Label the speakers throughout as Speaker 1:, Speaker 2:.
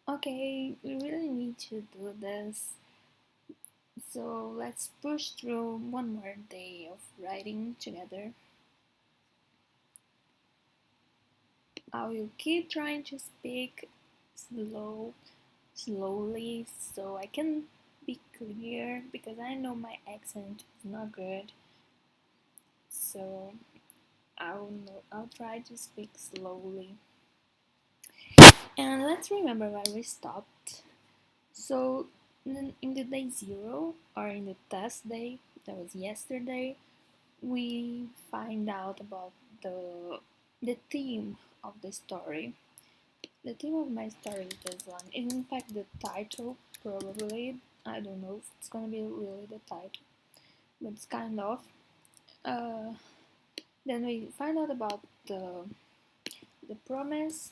Speaker 1: Okay, we really need to do this. So let's push through one more day of writing together. I will keep trying to speak slowly, so I can be clear because I know my accent is not good. So I'll try to speak slowly. And let's remember where we stopped. So in the day zero, or in the test day, that was yesterday, we find out about the theme of the story. The theme of my story is this one. In fact, the title probably, I don't know if it's gonna be really the title, but it's kind of. Uh, then we find out about the promise,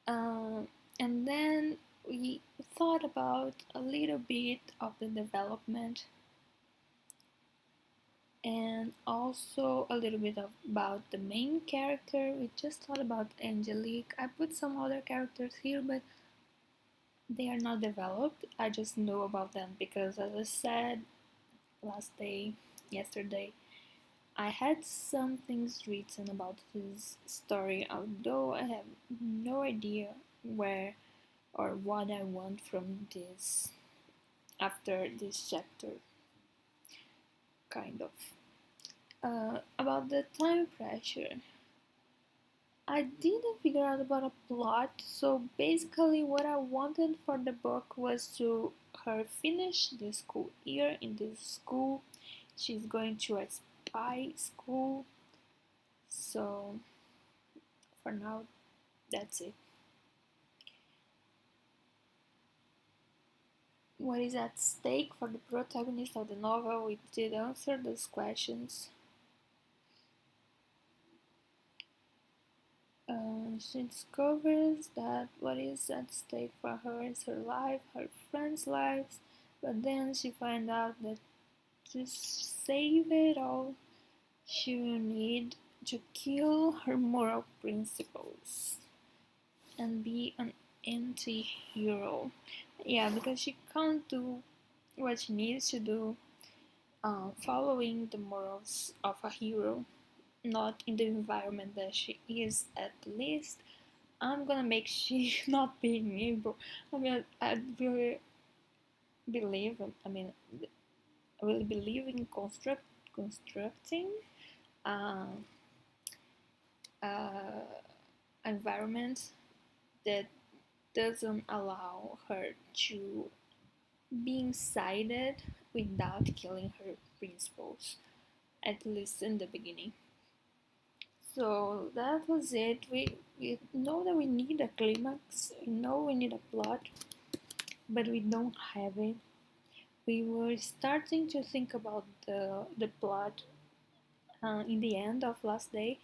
Speaker 1: uh, and then we thought about a little bit of the development and also a little bit about the main character. We just thought about Angelique. I put some other characters here, but they are not developed. I just know about them because, as I said yesterday, I had some things written about this story, although I have no idea where or what I want from this after this chapter, kind of. About the time pressure. I didn't figure out about a plot, so basically what I wanted for the book was to her finish the school year in this school. She's going to a spy school, so for now that's it. What is at stake for the protagonist of the novel? We did answer those questions. She discovers that what is at stake for her is her life, her friends' lives, but then she finds out that to save it all, she will need to kill her moral principles and be an anti hero. Yeah, because she can't do what she needs to do following the morals of a hero, not in the environment that she is at least. I'm gonna make she not being able. I mean, I really believe. I mean, I really believe in constructing uh, uh, environment that doesn't allow her to be incited without killing her principles, at least in the beginning. So that was it. We know that we need a climax, we know we need a plot, but we don't have it. We were starting to think about the plot in the end of last day,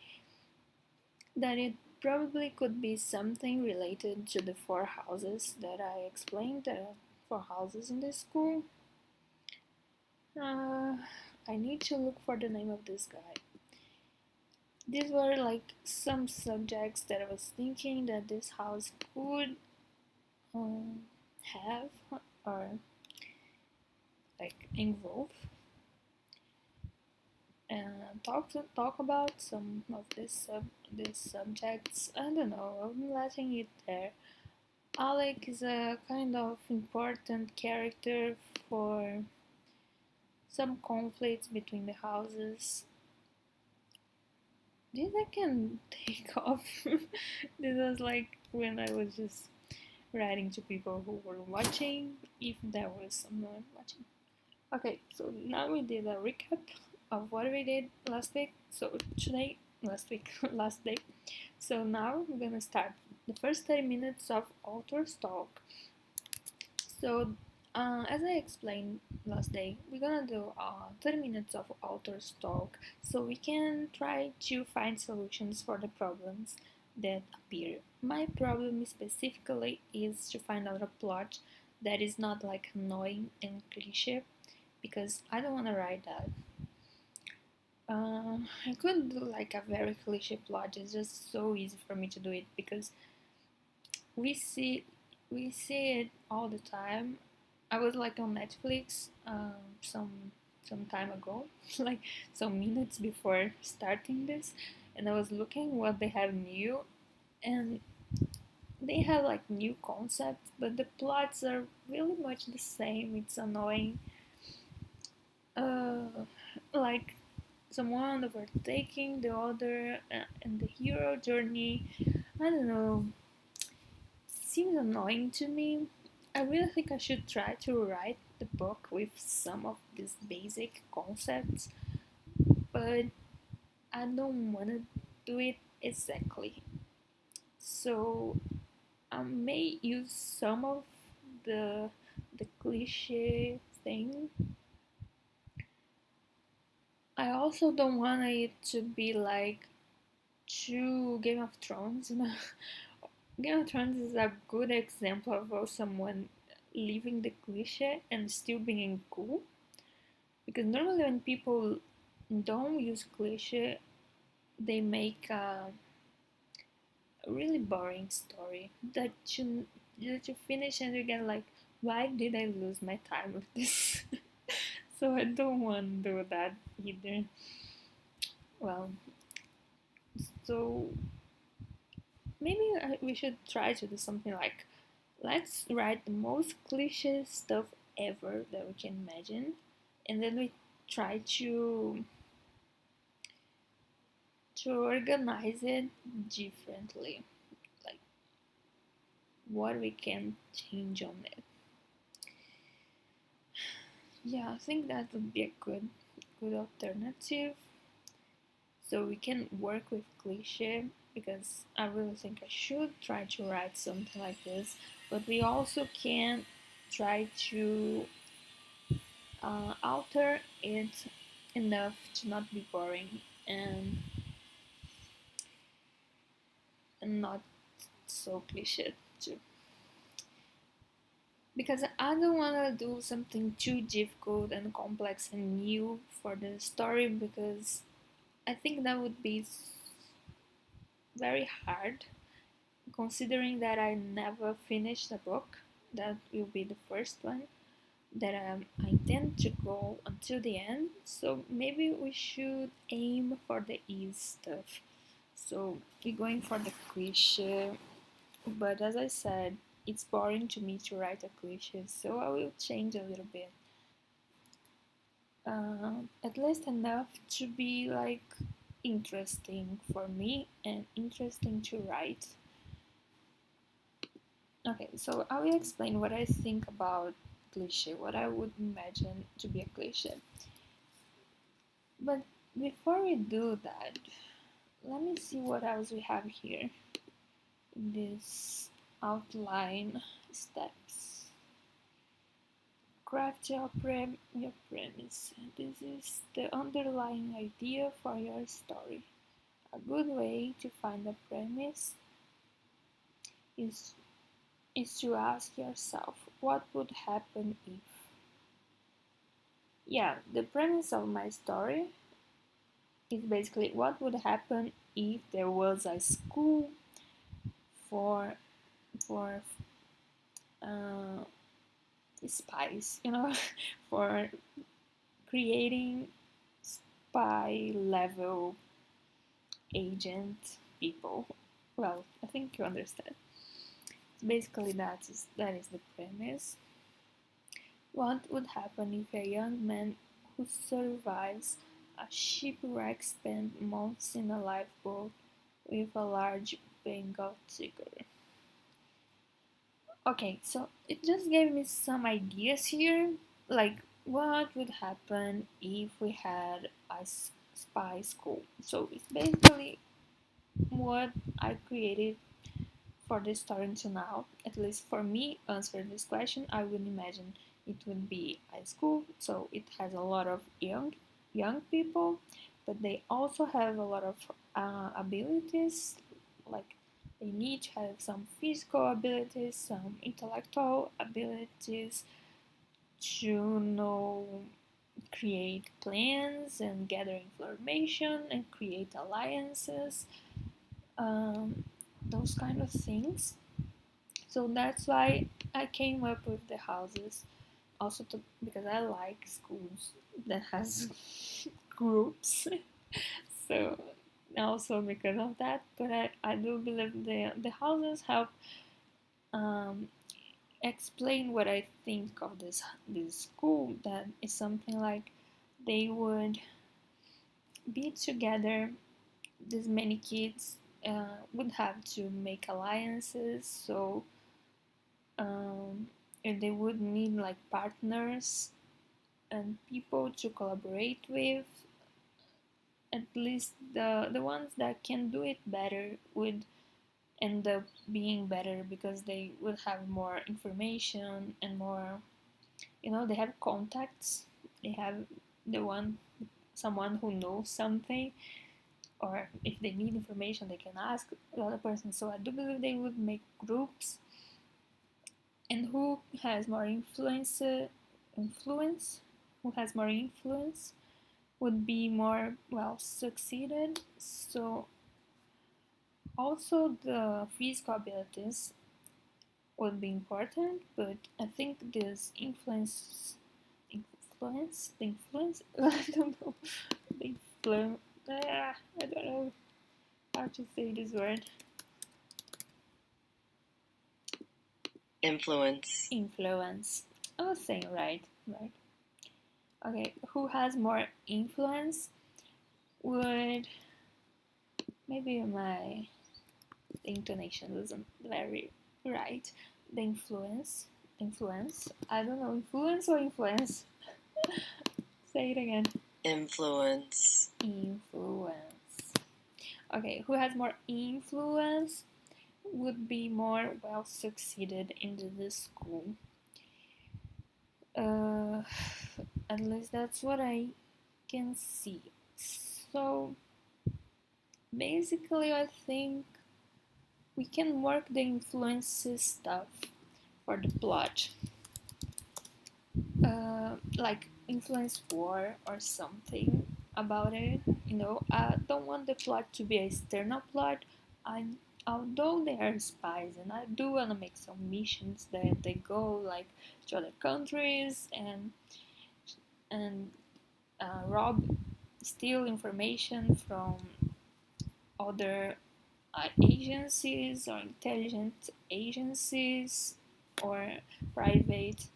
Speaker 1: that it probably could be something related to the four houses that I explained, the four houses in the school. Uh, I need to look for the name of this guy. These were like some subjects that I was thinking that this house could have or like involve, and talk about some of these subjects. I don't know. I'm letting it there. Alec is a kind of important character for some conflicts between the houses. This I can take off. This was like when I was just writing to people who were watching, if there was someone watching. Okay, so now we did a recap of what we did last week. So today, last week, last day. So now we're gonna start the first 30 minutes of author's talk. So, as I explained last day, we're gonna do 30 minutes of author's talk so we can try to find solutions for the problems that appear. My problem specifically is to find out a plot that is not like annoying and cliche because I don't want to write that. I could do like a very cliche plot, it's just so easy for me to do it because we see we see it all the time. I was like on Netflix some time ago, like some minutes before starting this, and I was looking what they have new, and they have like new concepts, but the plots are really much the same. It's annoying. Uh, like someone overtaking the other, and the hero journey. I don't know. Seems annoying to me. I really think I should try to write the book with some of these basic concepts, but I don't want to do it exactly. So I may use some of the the cliche thing. I also don't want it to be like too Game of Thrones, you know. Game of Thrones is a good example of someone leaving the cliche and still being cool. Because normally when people don't use cliche, they make a really boring story that you finish and you get like, why did I lose my time with this? So I don't want to do that either. Well, so maybe we should try to do something like, let's write the most cliche stuff ever that we can imagine, and then we try to organize it differently, like what we can change on it. Yeah, I think that would be a good alternative. So we can work with cliche, because I really think I should try to write something like this, but we also can try to alter it enough to not be boring and not so cliche too. Because I don't want to do something too difficult and complex and new for the story, because I think that would be very hard, considering that I never finished a book. That will be the first one that I intend to go until the end. So maybe we should aim for the easy stuff. So we're going for the cliche, but as I said, it's boring to me to write a cliche, so I will change a little bit. At least enough to be like interesting for me and interesting to write. Okay, so I will explain what I think about cliche, what I would imagine to be a cliche. But before we do that, let me see what else we have here in this outline steps. Craft your premise. This is the underlying idea for your story. A good way to find a premise is is to ask yourself, what would happen if? Yeah, the premise of my story is basically what would happen if there was a school for for uh, spies, for creating spy level agent people. Well, I think you understand. Basically, that is the premise. What would happen if a young man who survives a shipwreck spends months in a lifeboat with a large Bengal tiger? Okay, so it just gave me some ideas here, like what would happen if we had a spy school. So it's basically what I created for this story until now. At least for me, answer this question, I would imagine it would be a school, so it has a lot of young people, but they also have a lot of abilities, like they need to have some physical abilities, some intellectual abilities to know, create plans and gather information and create alliances, um, those kind of things. So that's why I came up with the houses. Also because I like schools that has groups. So also because of that, but I do believe the houses help um, explain what I think of this school. That is something like they would be together. This many kids would have to make alliances, so and they would need like partners and people to collaborate with. At least the ones that can do it better would end up being better because they would have more information and more, they have contacts. They have the one someone who knows something, or if they need information they can ask the other person. So I do believe they would make groups, and who has more influence who has more influence would be more well succeeded. So also the physical abilities would be important, but I think this the influence I don't know the influence I don't know how to say this word. Influence. I was saying right. Okay, who has more influence would, maybe my intonation wasn't very right. The influence. I don't know, influence or influence. Say it again. Influence. Okay, who has more influence would be more well succeeded into this school. At least that's what I can see. So basically, I think we can work the influences stuff for the plot, like influence war or something about it. I don't want the plot to be an external plot. I Although they are spies, and I do want to make some missions that they go like to other countries and rob, steal information from other agencies or intelligent agencies or private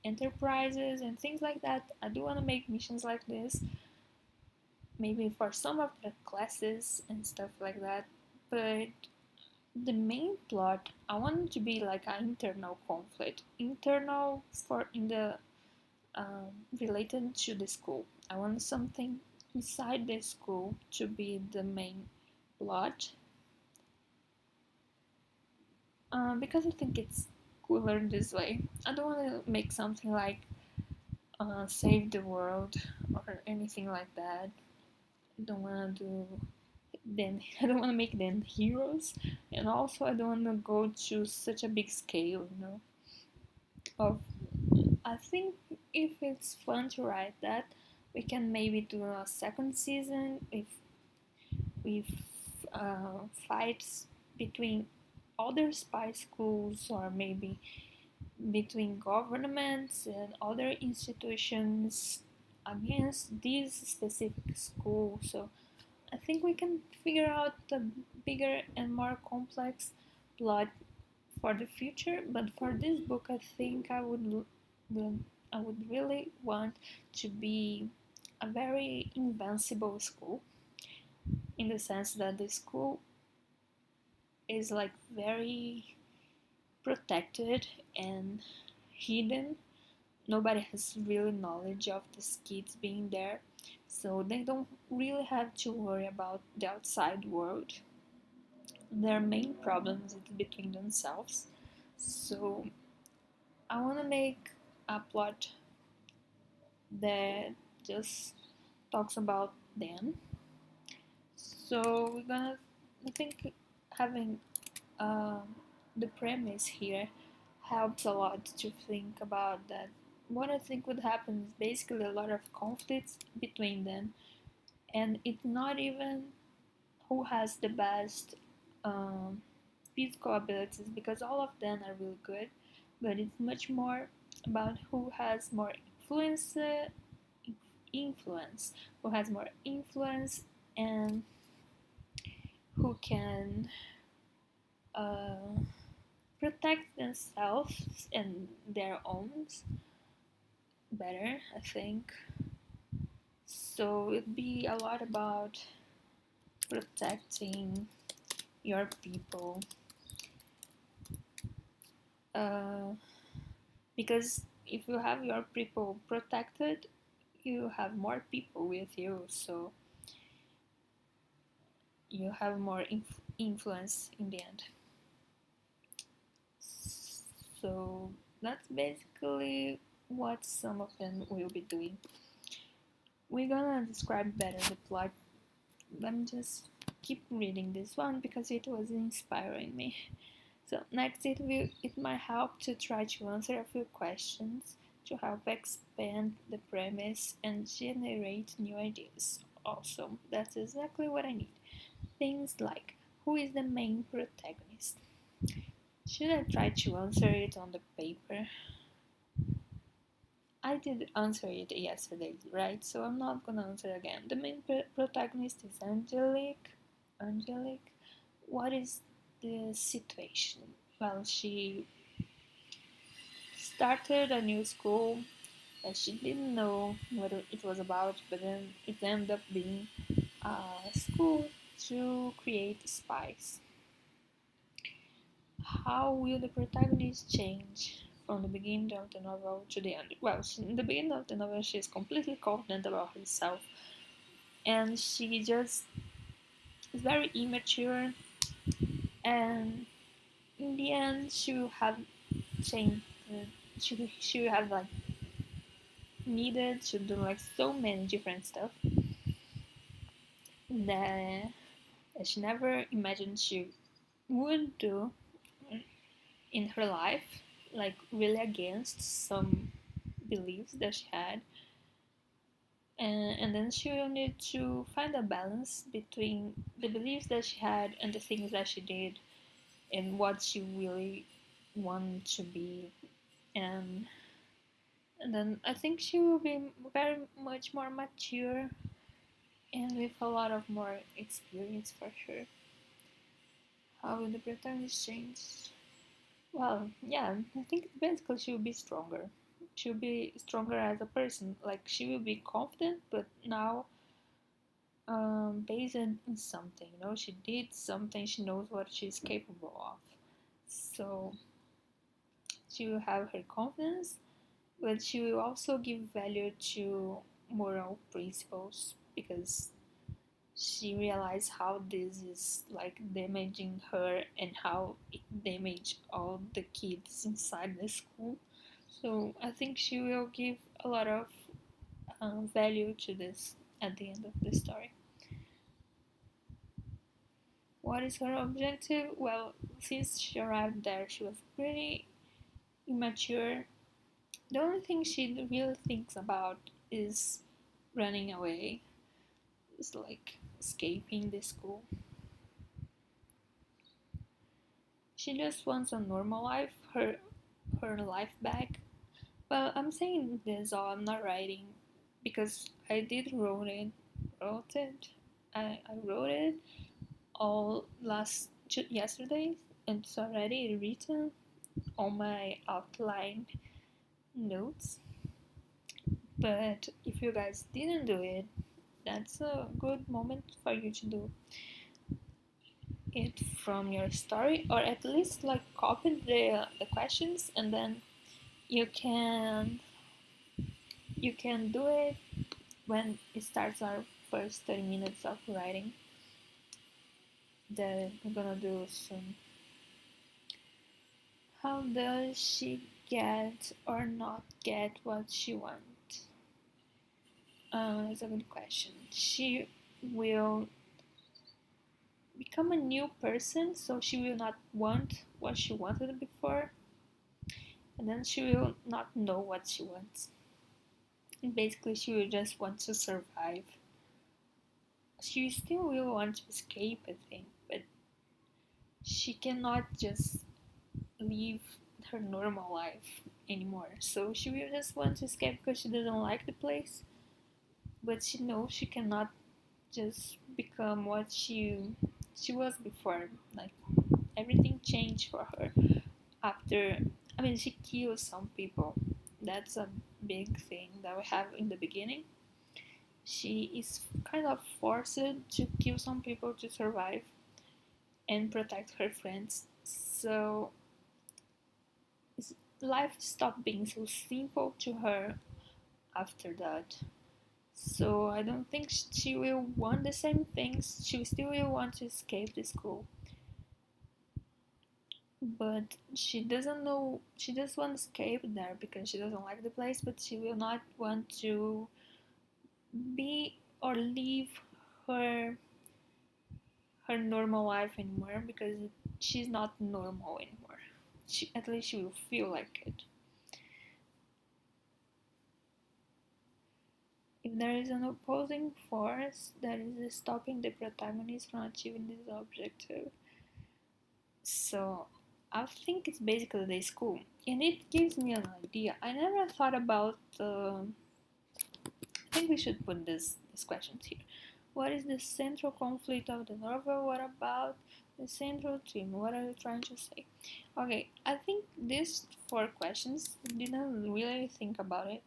Speaker 1: enterprises and things like that. I do want to make missions like this, maybe for some of the classes and stuff like that. But the main plot, I want it to be like an internal conflict, internal for in the related to the school. I want something inside the school to be the main plot, because I think it's cooler this way. I don't want to make something like save the world or anything like that. I don't want to do then. I don't want to make them heroes, and also I don't want to go to such a big scale. Of I think if it's fun to write that, we can maybe do a second season with fights between other spy schools, or maybe between governments and other institutions against this specific school. So I think we can figure out the bigger and more complex plot for the future. But for this book, I think I would really want to be a very invincible school, in the sense that the school is like very protected and hidden. Nobody has really knowledge of these kids being there, so they don't really have to worry about the outside world. Their main problems is between themselves. So I want to make a plot that just talks about them. So we're gonna, I think having the premise here helps a lot to think about that. What I think would happen is basically a lot of conflicts between them, and it's not even who has the best um, physical abilities, because all of them are really good, but it's much more about who has more influence, who has more influence, and who can uh, protect themselves and their own better, I think. So it'd be a lot about protecting your people, uh, because if you have your people protected, you have more people with you, so you have more influence in the end. So that's basically what some of them will be doing. We're gonna describe better the plot. Let me just keep reading this one because it was inspiring me. So next it might help to try to answer a few questions to help expand the premise and generate new ideas. Awesome, that's exactly what I need. Things like, who is the main protagonist? Should I try to answer it on the paper? I did answer it yesterday, right? So I'm not gonna answer again. The main protagonist is Angelique. Angelique, what is the situation? Well, she started a new school and she didn't know what it was about, but then it ended up being a school to create spies. How will the protagonist change from the beginning of the novel to the end? Well, in the beginning of the novel, she is completely confident about herself, and she just is very immature. And in the end, she will have changed. She will have like needed to do like so many different stuff that she never imagined she would do in her life, like really against some beliefs that she had. And then she will need to find a balance between the beliefs that she had and the things that she did and what she really wanted to be. And, and then I think she will be very much more mature and with a lot of more experience for sure. How will the protagonist change? Well, yeah, I think basically she will be stronger. She'll be stronger as a person. Like she will be confident, but now based on something. You know, she did something. She knows what she's capable of. So she will have her confidence, but she will also give value to moral principles because she realized how this is like damaging her and how it damaged all the kids inside the school. So I think she will give a lot of value to this at the end of the story. What is her objective? Well, since she arrived there, she was pretty immature. The only thing she really thinks about is running away. It's like escaping the school. She just wants a normal life, her life back. Well, I'm saying this all. I'm not writing because I did wrote it. I wrote it all yesterday. And it's already written on my outline notes. But if you guys didn't do it, that's a good moment for you to do it from your story, or at least like copy the questions, and then you can you can do it when it starts our first 30 minutes of writing that we're gonna do soon. How does she get or not get what she wants? It's a good question. She will become a new person, so she will not want what she wanted before, and then she will not know what she wants. And basically, she will just want to survive. She still will want to escape, I think, but she cannot just live her normal life anymore. So she will just want to escape because she doesn't like the place, but she knows she cannot just become what she was before. Like everything changed for her after. I mean, she kills some people. That's a big thing that we have in the beginning. She is kind of forced to kill some people to survive and protect her friends. So life stopped being so simple to her after that. So I don't think she will want the same things. She still will want to escape the school. But she doesn't know, she just wants to escape there because she doesn't like the place, but she will not want to be or live her her normal life anymore because she's not normal anymore. At least she will feel like it. If there is an opposing force that is stopping the protagonist from achieving this objective, so I think it's basically the school, and it gives me an idea. I never thought about. I think we should put these questions here. What is the central conflict of the novel? What about the central theme? What are you trying to say? Okay, I think these 4 questions didn't really think about it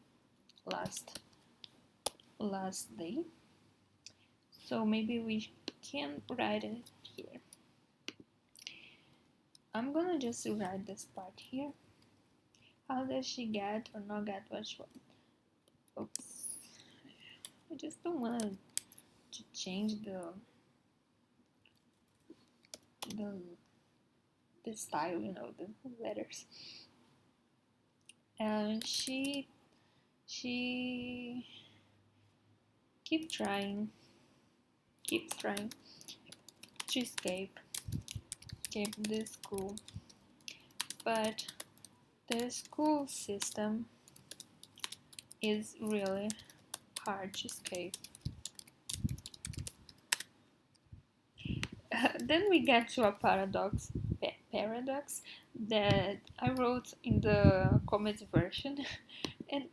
Speaker 1: last day, so maybe we can write it here. I'm gonna just write this part here. How does she get or not get what she wants? Oops. I just don't want to change the the style, the letters. And she keeps trying to escape the school, but the school system is really hard to escape. Then we get to a paradox that I wrote in the comedy version,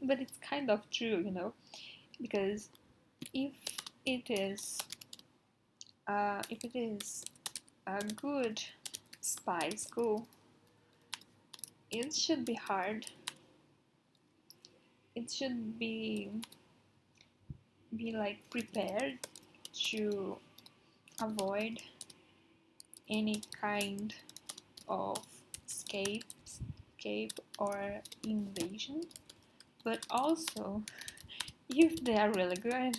Speaker 1: but it's kind of true, because if it is a good spy school, it should be hard. It should be like prepared to avoid any kind of escape or invasion. But also, if they are really good,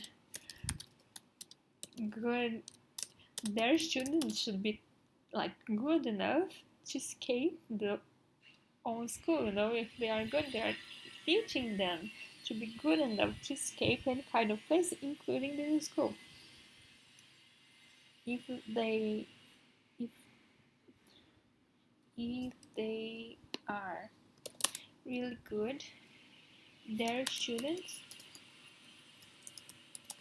Speaker 1: their students should be like good enough to escape the own school. If they are good, they are teaching them to be good enough to escape any kind of place, including the school. If they are really good, their students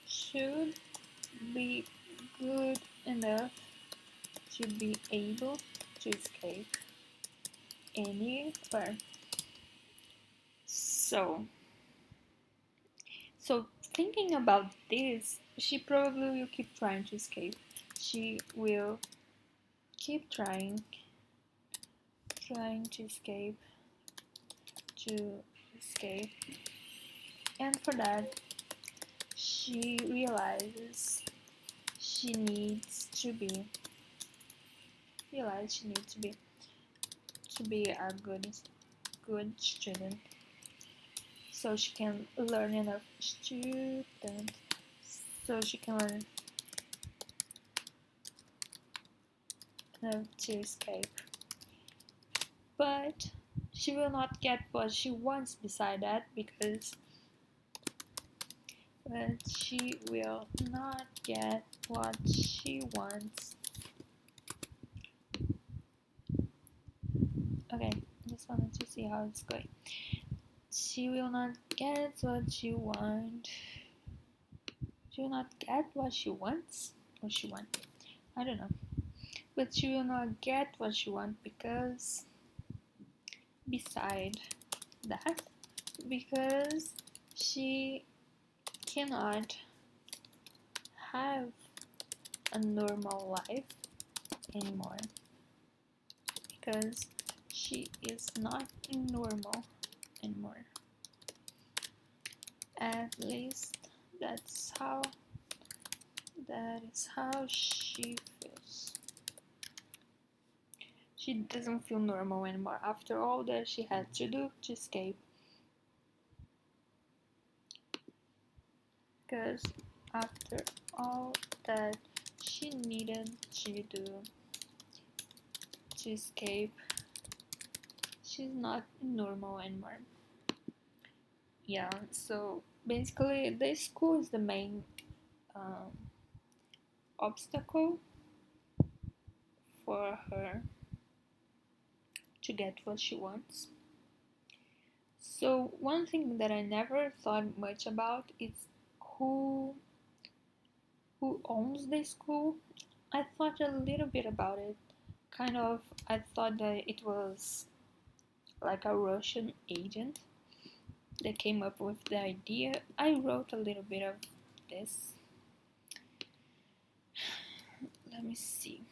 Speaker 1: should be good enough to be able to escape anywhere. So thinking about this, she probably will keep trying to escape. She will keep trying to escape, and for that, she realizes she needs to be a good student, so she can learn enough to escape. But she will not get what she wants beside that, but she will not get what she wants. Okay, just wanted to see how it's going. She will not get what she wants. She will not get what she wants, or she wants. I don't know. but she will not get what she wants because beside that, because she cannot have a normal life anymore, because she is not normal anymore. At least that is how she feels. She doesn't feel normal anymore after all that she had to do to escape. Because after all that she needed to do to escape, she's not normal anymore. Yeah, so basically the school is the main obstacle for her to get what she wants. So one thing that I never thought much about is who owns the school. I thought a little bit about it. Kind of, I thought that it was like a Russian agent that came up with the idea. I wrote a little bit of this. Let me see.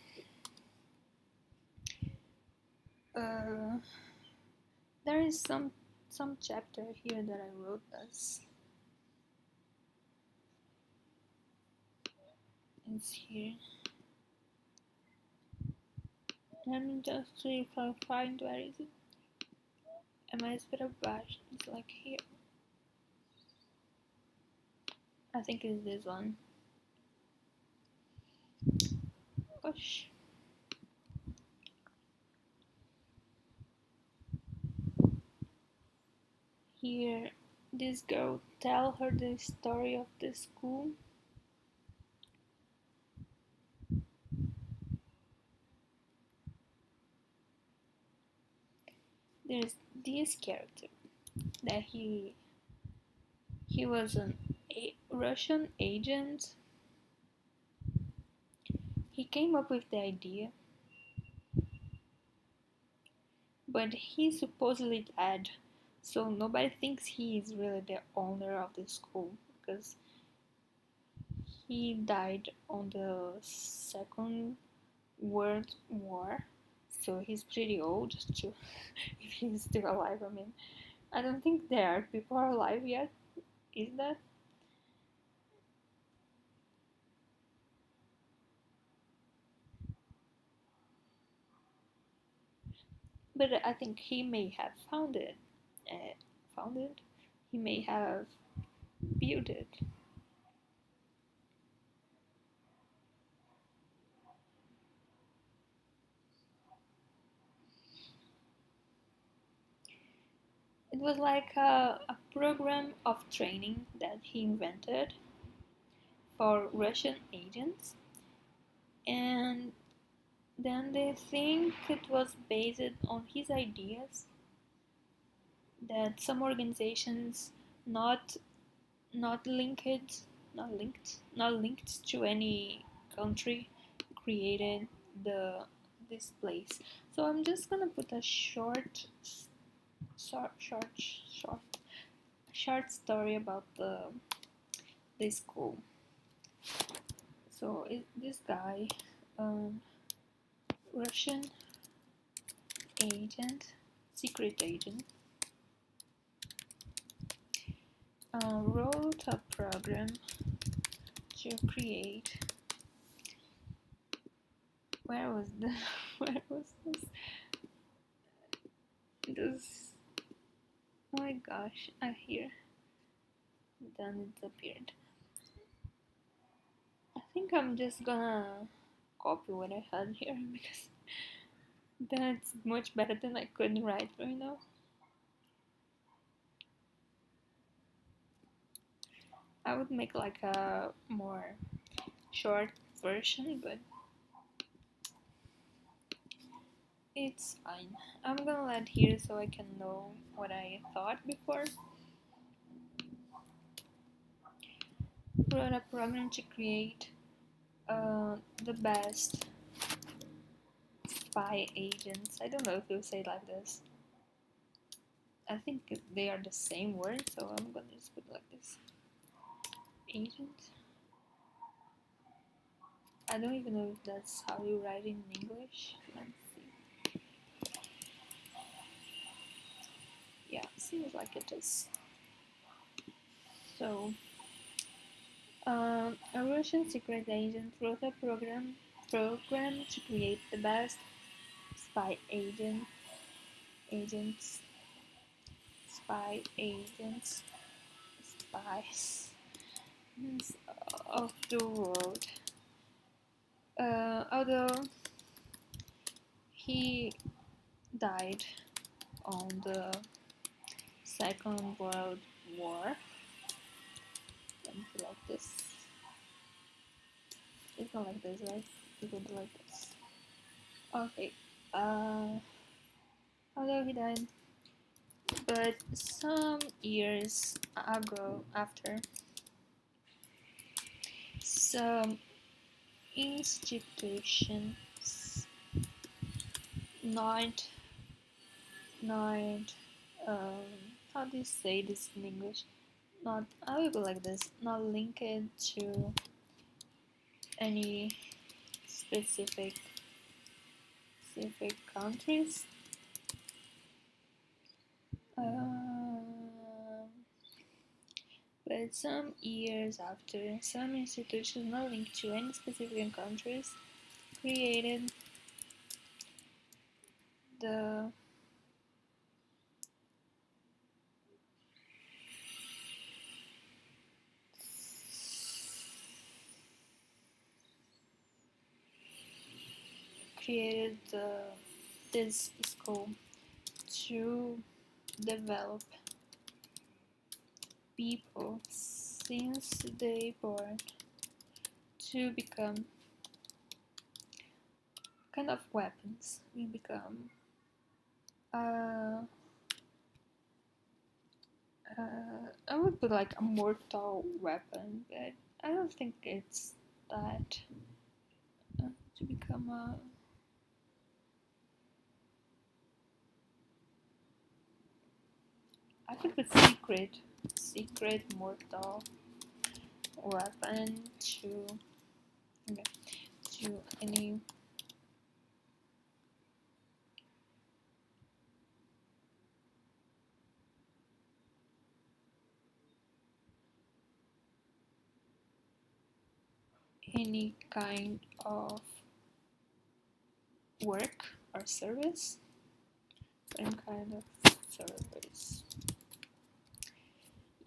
Speaker 1: There is some chapter here that I wrote this. It's here. Let me just see if I find where is it. Am I a bash? It's like here. I think it's this one. Gosh. Here, this girl tell her the story of the school. There's this character that he was a Russian agent. He came up with the idea, but he's supposedly dead, so nobody thinks he is really the owner of the school because he died on the Second World War, so he's pretty old to if he's still alive. I mean, I don't think there are people are alive yet. Is that? But I think he may have found it. He may have built it. It was like a program of training that he invented for Russian agents, and then they think it was based on his ideas that some organizations not not linked not linked to any country created this place. So I'm just gonna put a short story about the school. So this guy, Russian agent, secret agent, wrote a program to create. Where was this? Oh my gosh, I hear. Then it appeared. I think I'm just gonna copy what I had here because that's much better than I could write right now. I would make like a more short version, but it's fine. I'm gonna let here so I can know what I thought before. Wrote a program to create the best spy agents. I don't know if you say it like this. I think they are the same word, so I'm gonna just put it like this. Agent. I don't even know if that's how you write in English. Let's see. Yeah, seems like it is. So, a Russian secret agent wrote a program to create the best spy agents, spies of the world. Although he died on the Second World War. Let me put it like this. It's not like this, right? It would be like this. Okay. Although he died, but some years ago, after, some institutions, not how do you say this in English? Not, I will go like this. Not linked to any specific countries. But some years after, some institutions not linked to any specific countries created the this school to develop people since they born to become kind of weapons. We become I would put like a mortal weapon, but I don't think it's that to become a I could put secret mortal weapon to any kind of work or service. Any kind of service.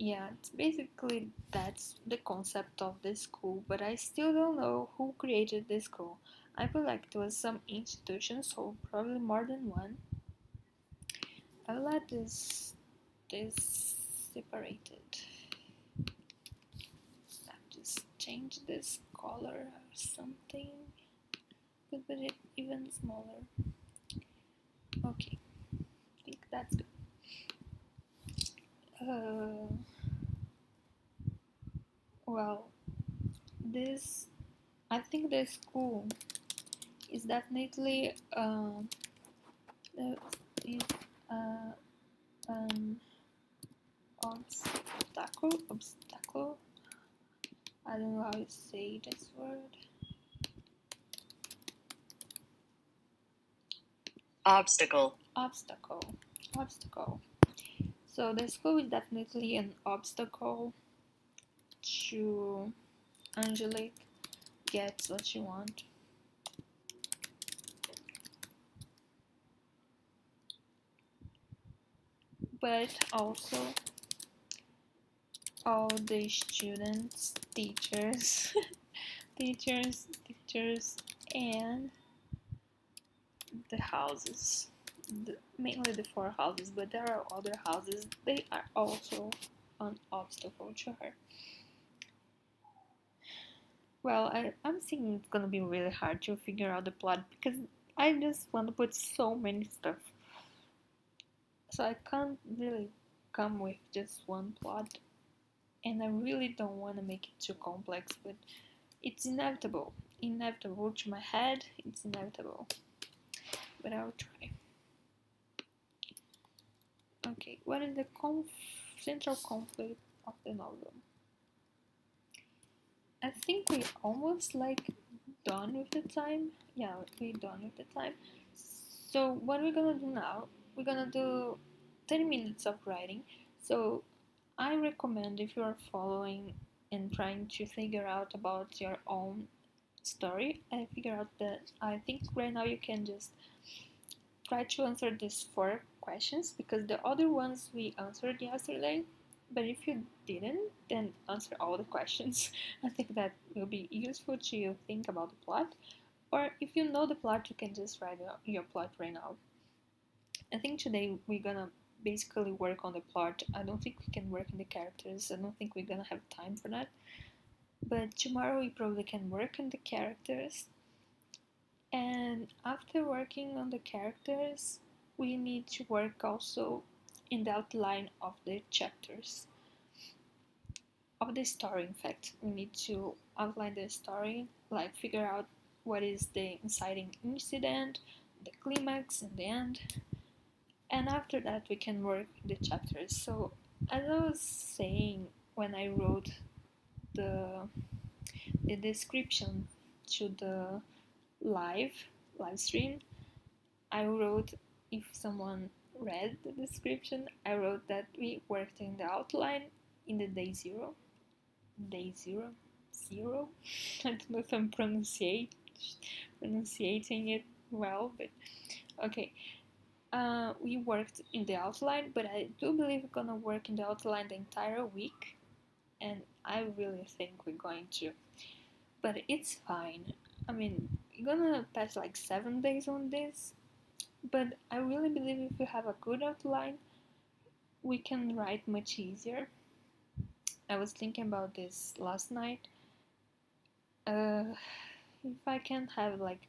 Speaker 1: Yeah, it's basically that's the concept of this school, but I still don't know who created this school. I feel like it was some institution, so probably more than one. I'll let this separated. I'll just change this color or something. Could put it even smaller. Okay, I think that's good. Well, I think this school is definitely is an obstacle. I don't know how to say this word.
Speaker 2: Obstacle.
Speaker 1: So the school is definitely an obstacle to Angelique gets what she wants. But also all the students, teachers, and the houses, mainly the 4 houses, but there are other houses. They are also an obstacle to her. Well, I'm thinking it's gonna be really hard to figure out the plot because I just want to put so many stuff. So I can't really come with just one plot. And I really don't want to make it too complex, but it's inevitable. Inevitable to my head, it's inevitable. but I'll try. Okay, what is the central conflict of the novel? I think we almost like done with the time. Yeah, we done with the time. So what we're gonna do now? We're gonna do 10 minutes of writing. So I recommend, if you are following and trying to figure out about your own story, I figure out that I think right now you can just try to answer these 4 questions, because the other ones we answered yesterday. But if you didn't, then answer all the questions. I think that will be useful to think about the plot. Or if you know the plot, you can just write your plot right now. I think today we're gonna basically work on the plot. I don't think we can work on the characters. I don't think we're gonna have time for that. But tomorrow we probably can work on the characters. And after working on the characters, we need to work also in the outline of the chapters. Of the story, in fact. We need to outline the story, like figure out what is the inciting incident, the climax, and the end. And after that, we can work the chapters. So, as I was saying when I wrote the, the description to the live live stream, I wrote, if someone read the description, I wrote that we worked in the outline in the day zero. Day zero? Zero? I don't know if I'm pronunciating it well, but okay. We worked in the outline, but I do believe we're gonna work in the outline the entire week, and I really think we're going to. But it's fine. I mean, we're gonna pass like 7 days on this, but I really believe if we have a good outline, we can write much easier. I was thinking about this last night. If I can have like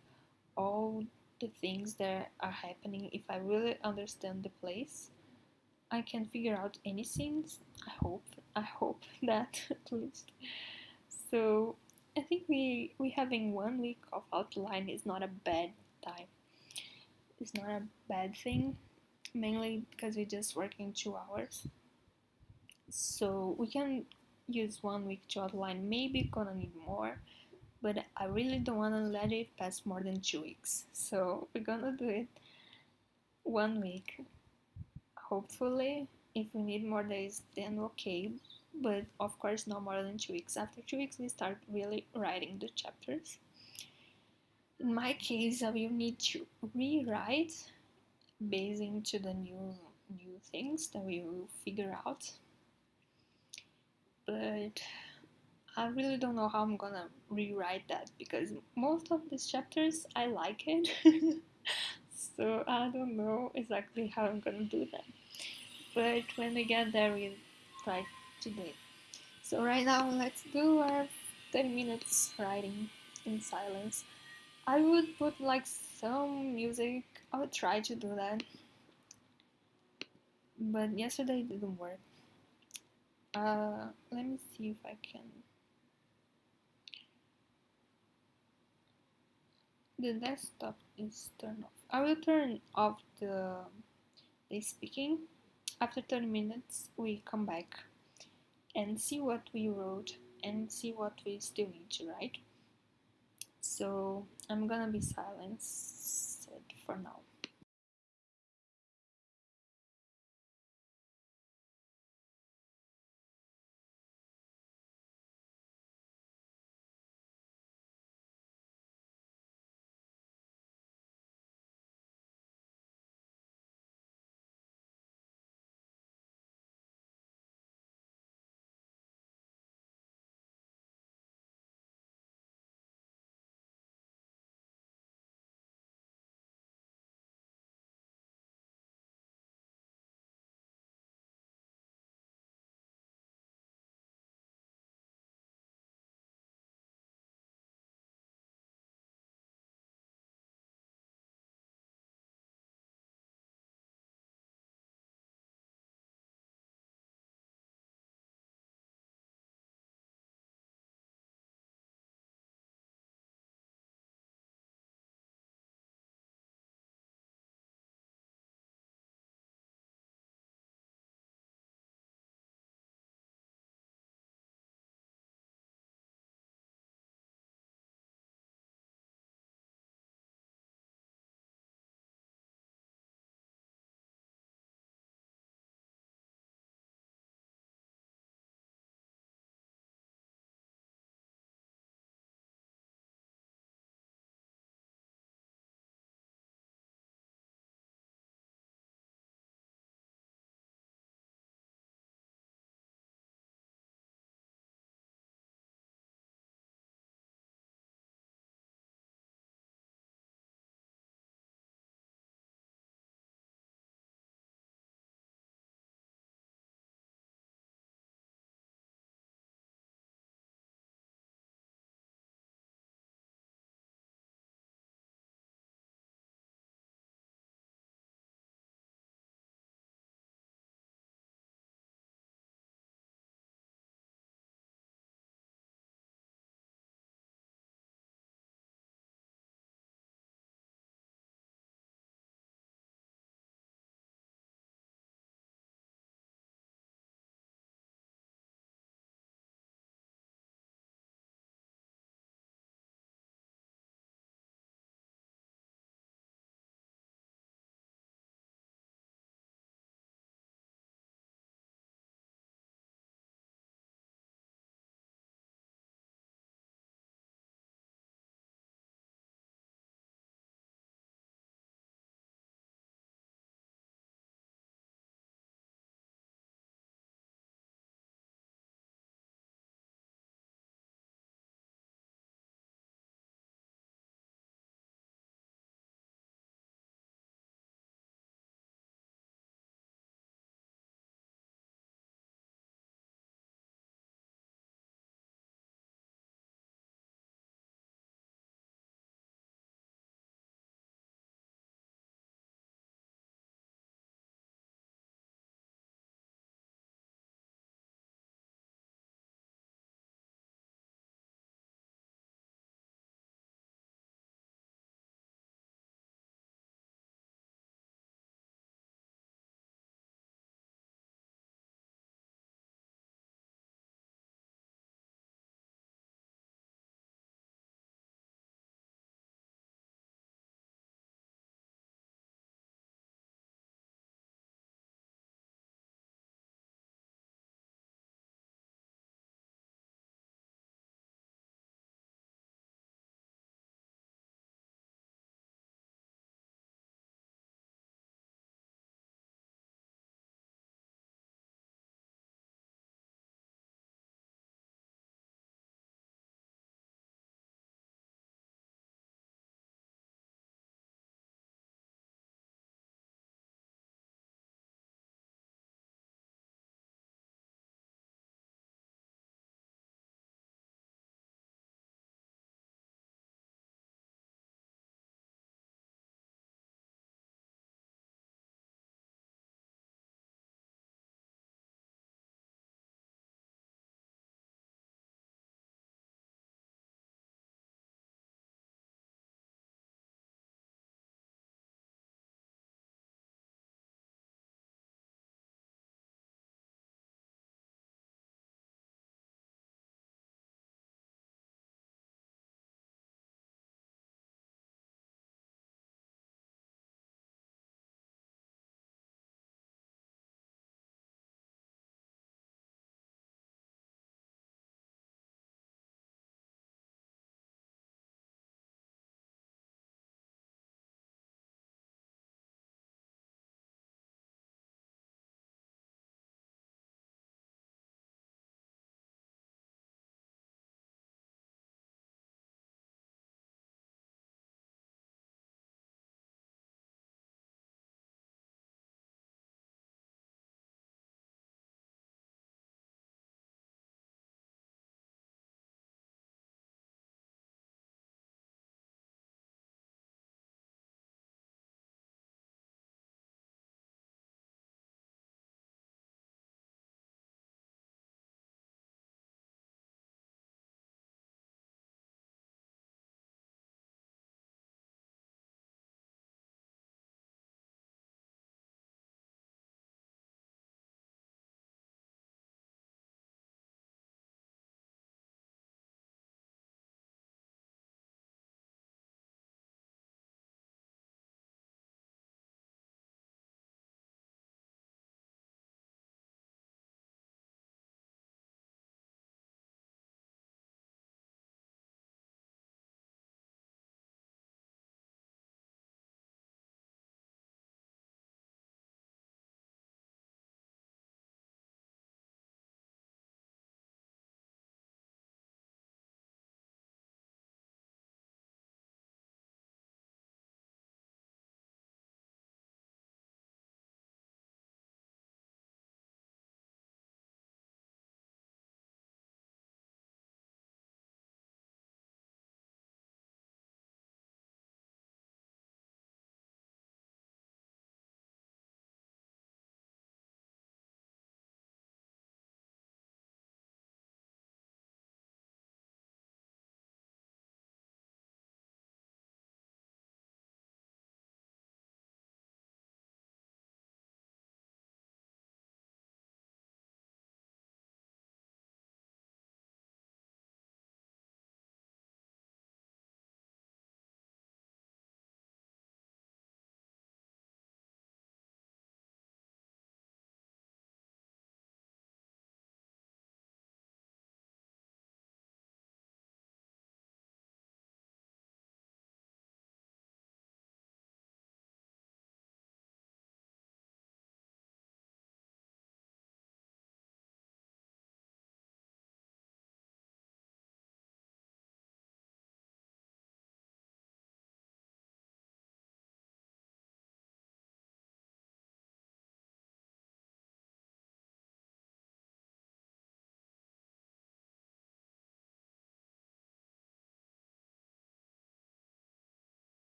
Speaker 1: all the things that are happening, if I really understand the place, I can figure out any scenes. I hope that at least. So I think we having 1 week of outline is not a bad time. It's not a bad thing, mainly because we're just working 2 hours. So we can use 1 week to outline. Maybe gonna need more, but I really don't want to let it pass more than 2 weeks. So we're gonna do it 1 week. Hopefully, if we need more days, then okay. But of course, no more than 2 weeks. After 2 weeks, we start really writing the chapters. In my case, I will need to rewrite based into the new things that we will figure out. But I really don't know how I'm gonna rewrite that, because most of these chapters I like it. So I don't know exactly how I'm gonna do that. But when we get there, we'll try to do it. So right now, let's do our 30 minutes writing in silence. I would put like some music. I would try to do that, but yesterday it didn't work. Let me see if I can. The desktop is turned off. I will turn off the speaking. After 30 minutes, we come back and see what we wrote and see what we still need to write. So I'm gonna be silenced for now.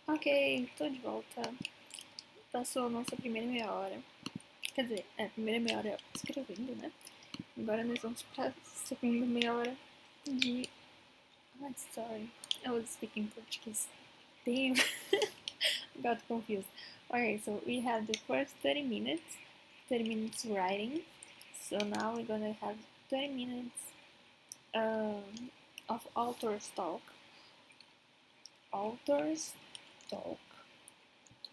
Speaker 1: Ok, tô de volta. Passou a nossa primeira meia hora. Quer dizer, primeira meia hora escrevendo, né? Agora nós vamos pra segunda meia hora de. I'm sorry. I was speaking Portuguese. Damn. Got confused. Okay, so we have the first 30 minutes writing. So now we're gonna have 30 minutes of author's talk. Author's talk.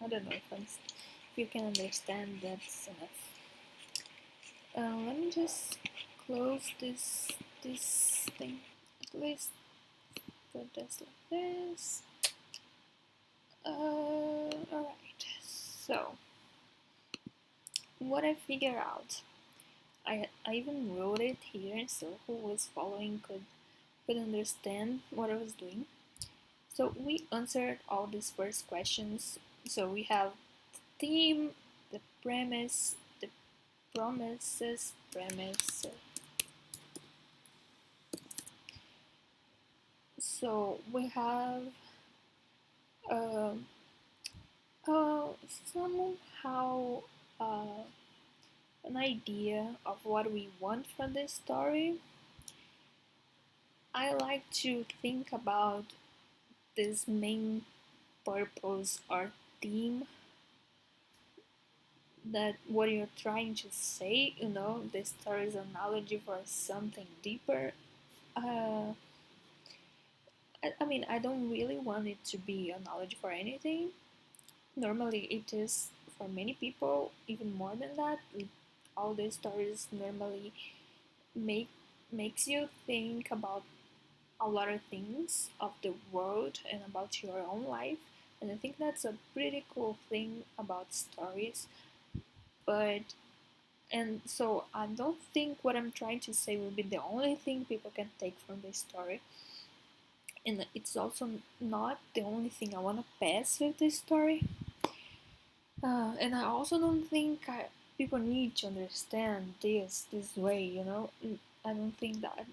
Speaker 1: I don't know if you can understand, that's enough. Let me just close this thing. At least put this like this. Alright. So what I figure out, I even wrote it here so who was following could understand what I was doing. So we answered all these first questions. So we have the theme, the premise, the promises, premise. So we have uh, somehow uh, an idea of what we want from this story. I like to think about this main purpose or theme, that what you're trying to say, the story is an analogy for something deeper. uh, I mean, I don't really want it to be a knowledge for anything. Normally it is for many people, even more than that. All these stories normally makes you think about a lot of things of the world and about your own life, and I think that's a pretty cool thing about stories. But and so I don't think what I'm trying to say will be the only thing people can take from this story, and it's also not the only thing I want to pass with this story. And I also don't think people need to understand this way. I don't think that.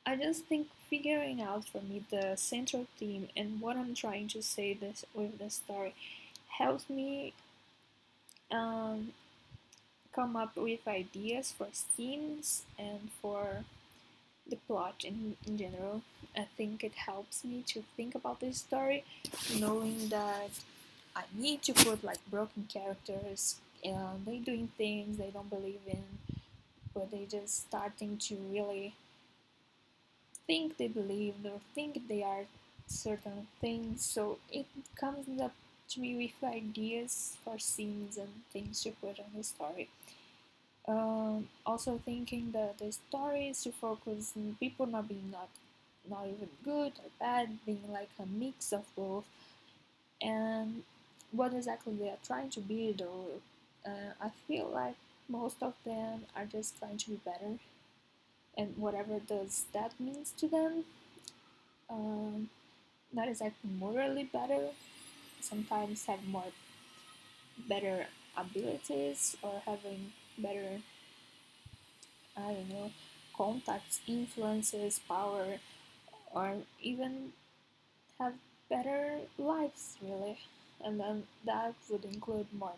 Speaker 1: I just think figuring out for me the central theme and what I'm trying to say this with the story helps me um, come up with ideas for scenes and for the plot in general. I think it helps me to think about this story, knowing that I need to put like broken characters. They doing things they don't believe in, but they just starting to really think they believe or think they are certain things. So it comes up to me with ideas for scenes and things to put on the story. Also thinking that the story is to focus on people not even good or bad, being like a mix of both, and what exactly they are trying to be though. I feel like most of them are just trying to be better, and whatever does that means to them, um, not exactly morally better. Sometimes have more better abilities or having better, I don't know, contacts, influences, power, or even have better lives really. And then that would include more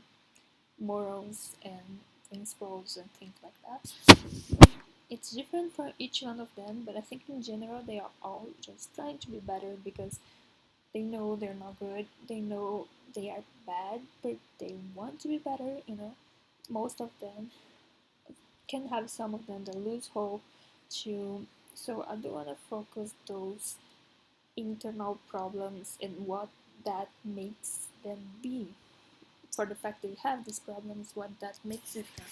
Speaker 1: morals and principles and things like that. It's different for each one of them, but I think in general they are all just trying to be better because they know they're not good, they know they are bad, but they want to be better. Most of them can have some of them that lose hope to. So I do want to focus those internal problems and what that makes them be. For the fact they have these problems, what that makes it them.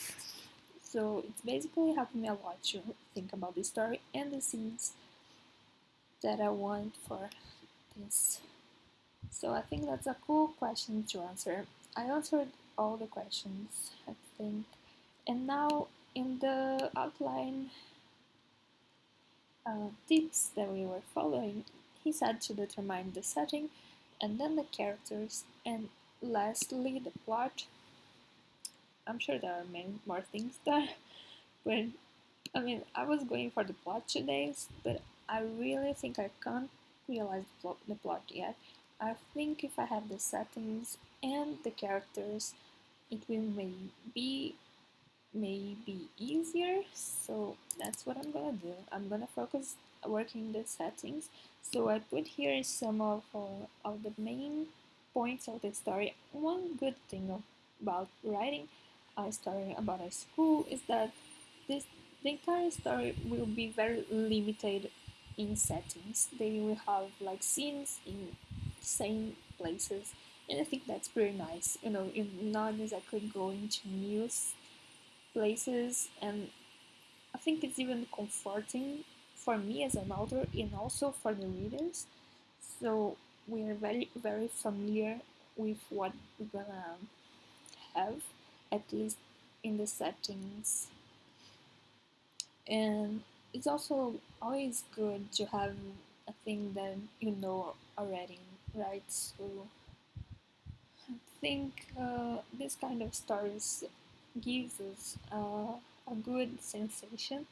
Speaker 1: So it's basically helping me a lot to think about the story and the scenes that I want for this. So I think that's a cool question to answer. I answered all the questions, I think. And now in the outline tips that we were following, he said to determine the setting and then the characters and lastly the plot. I'm sure there are many more things there, but I mean, I was going for the plot today, but I really think I can't realize the plot yet. I think if I have the settings and the characters, it will maybe easier. So that's what I'm gonna do. I'm gonna focus working the settings. So I put here some of the main points of the story. One good thing about writing a story about a school is that this the entire story will be very limited in settings. They will have like scenes in same places, and I think that's pretty nice. You're not exactly going to new places, and I think it's even comforting for me as an author and also for the readers. So we are very, very familiar with what we're gonna have, at least in the settings. And it's also always good to have a thing that you know already, right? So I think this kind of stories gives us a good sensation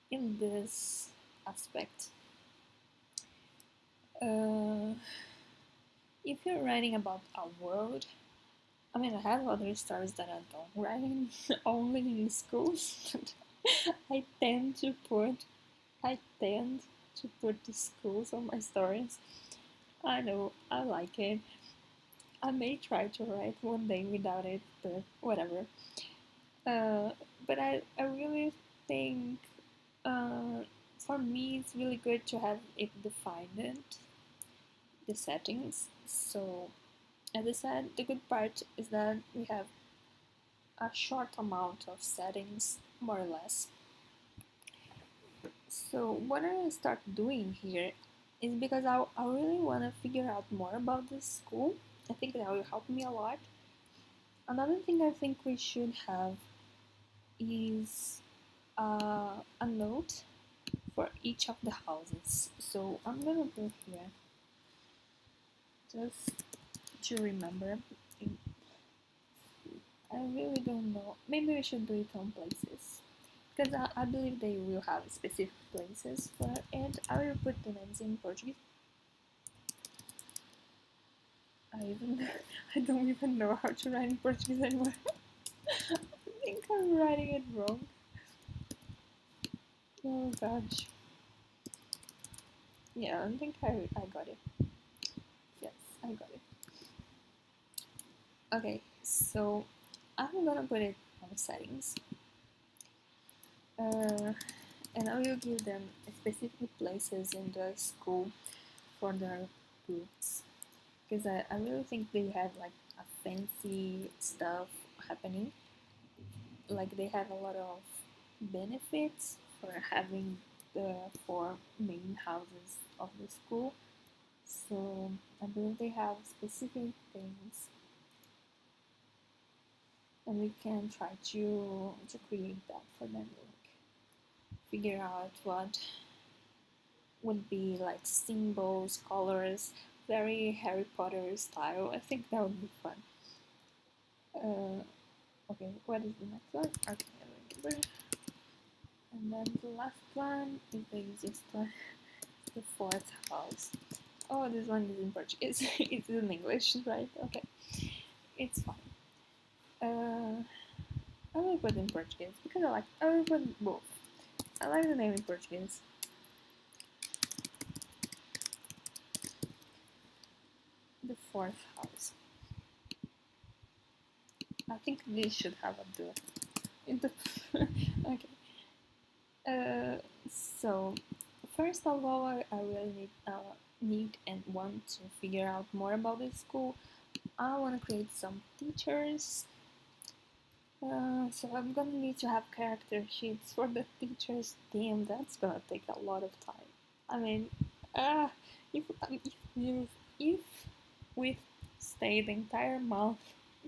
Speaker 1: in this aspect. Uh, if you're writing about a world, I mean, I have other stories that I don't write in, only in schools. I tend to put I tend to put the schools on my stories. I know I like it. I may try to write one day without it, but whatever. Uh, but I really think for me it's really good to have it defined, the settings. So as I said, the good part is that we have a short amount of settings, more or less. So what I start doing here is because I really want to figure out more about this school. I think that will help me a lot. Another thing I think we should have is a note for each of the houses. So I'm gonna put here just to remember. I really don't know. Maybe we should do it on places. Because I believe they will have specific places for it. And I will put the names in Portuguese. I even I don't even know how to write in Portuguese anymore. I think I'm writing it wrong. Oh gosh. Yeah, I think I got it. Yes, I got it. Okay, so I'm gonna put it on settings. And I will give them specific places in the school for their groups. Because I really think they have like a fancy stuff happening. Like they have a lot of benefits for having the four main houses of the school. So I believe they have specific things, and we can try to create that for them. Like figure out what would be like symbols, colors, very Harry Potter style. I think that would be fun. Uh, okay, what is the next one? Okay, I remember. And then the last one is the easiest one, the fourth house. Oh, this one is in Portuguese. It's in English, right? Okay, it's fine. I will put in Portuguese because I will put both. I like the name in Portuguese. The fourth house. I think this should have a do. In the okay. So first of all, I really need and want to figure out more about the school. I want to create some teachers. So I'm gonna need to have character sheets for the teachers. Damn, that's gonna take a lot of time. I mean, uh, if if we stay the entire month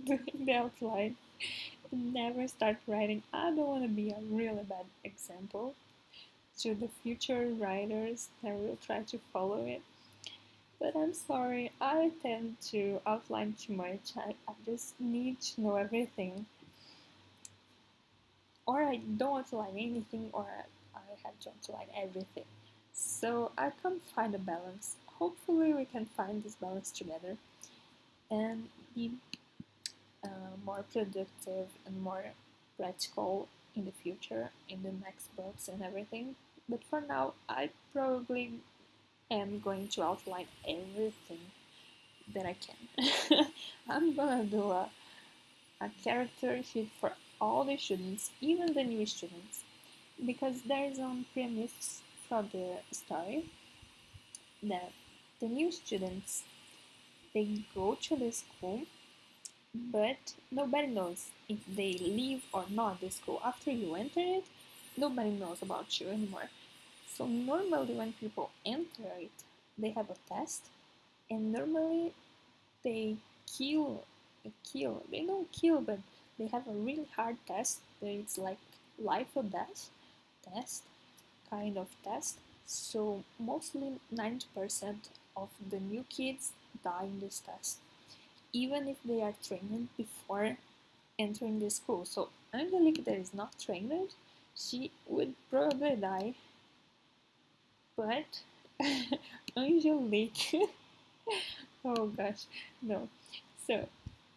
Speaker 1: doing the outline and never start writing, I don't want to be a really bad example to the future writers that will try to follow it. But I'm sorry, I tend to outline too much. I just need to know everything. Or I don't want to line anything, or I have to line everything. So I can't find a balance. hopefully we can find this balance together and be more productive and more practical in the future, in the next books and everything. But for now, I probably am going to outline everything that I can. I'm gonna do a character sheet for all the students, even the new students, because there is a premise for the story that the new students they go to the school, but nobody knows if they leave or not the school after you enter it. Nobody knows about you anymore. So normally when people enter it, they have a test, and normally they kill, kill. They don't kill, but they have a really hard test. It's like life or death test, kind of test. So mostly 90% of the new kids die in this test, even if they are trained before entering the school. So Angelique that is not trained, she would probably die, but Angelique, oh gosh, no. So,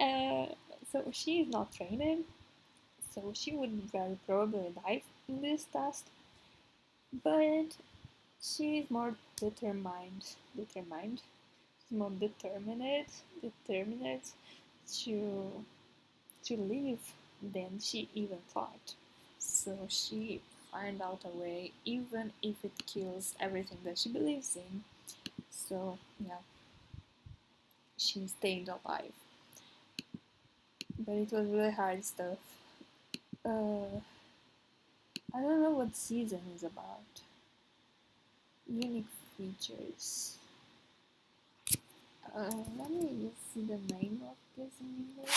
Speaker 1: uh, so she is not trained, so she would very probably die in this test, but she is more determined. She's more determined to live than she even thought. So she find out a way, even if it kills everything that she believes in. So yeah, she stayed alive. But it was really hard stuff. I don't know what season is about. Unique features. Let me just see the name of this in English.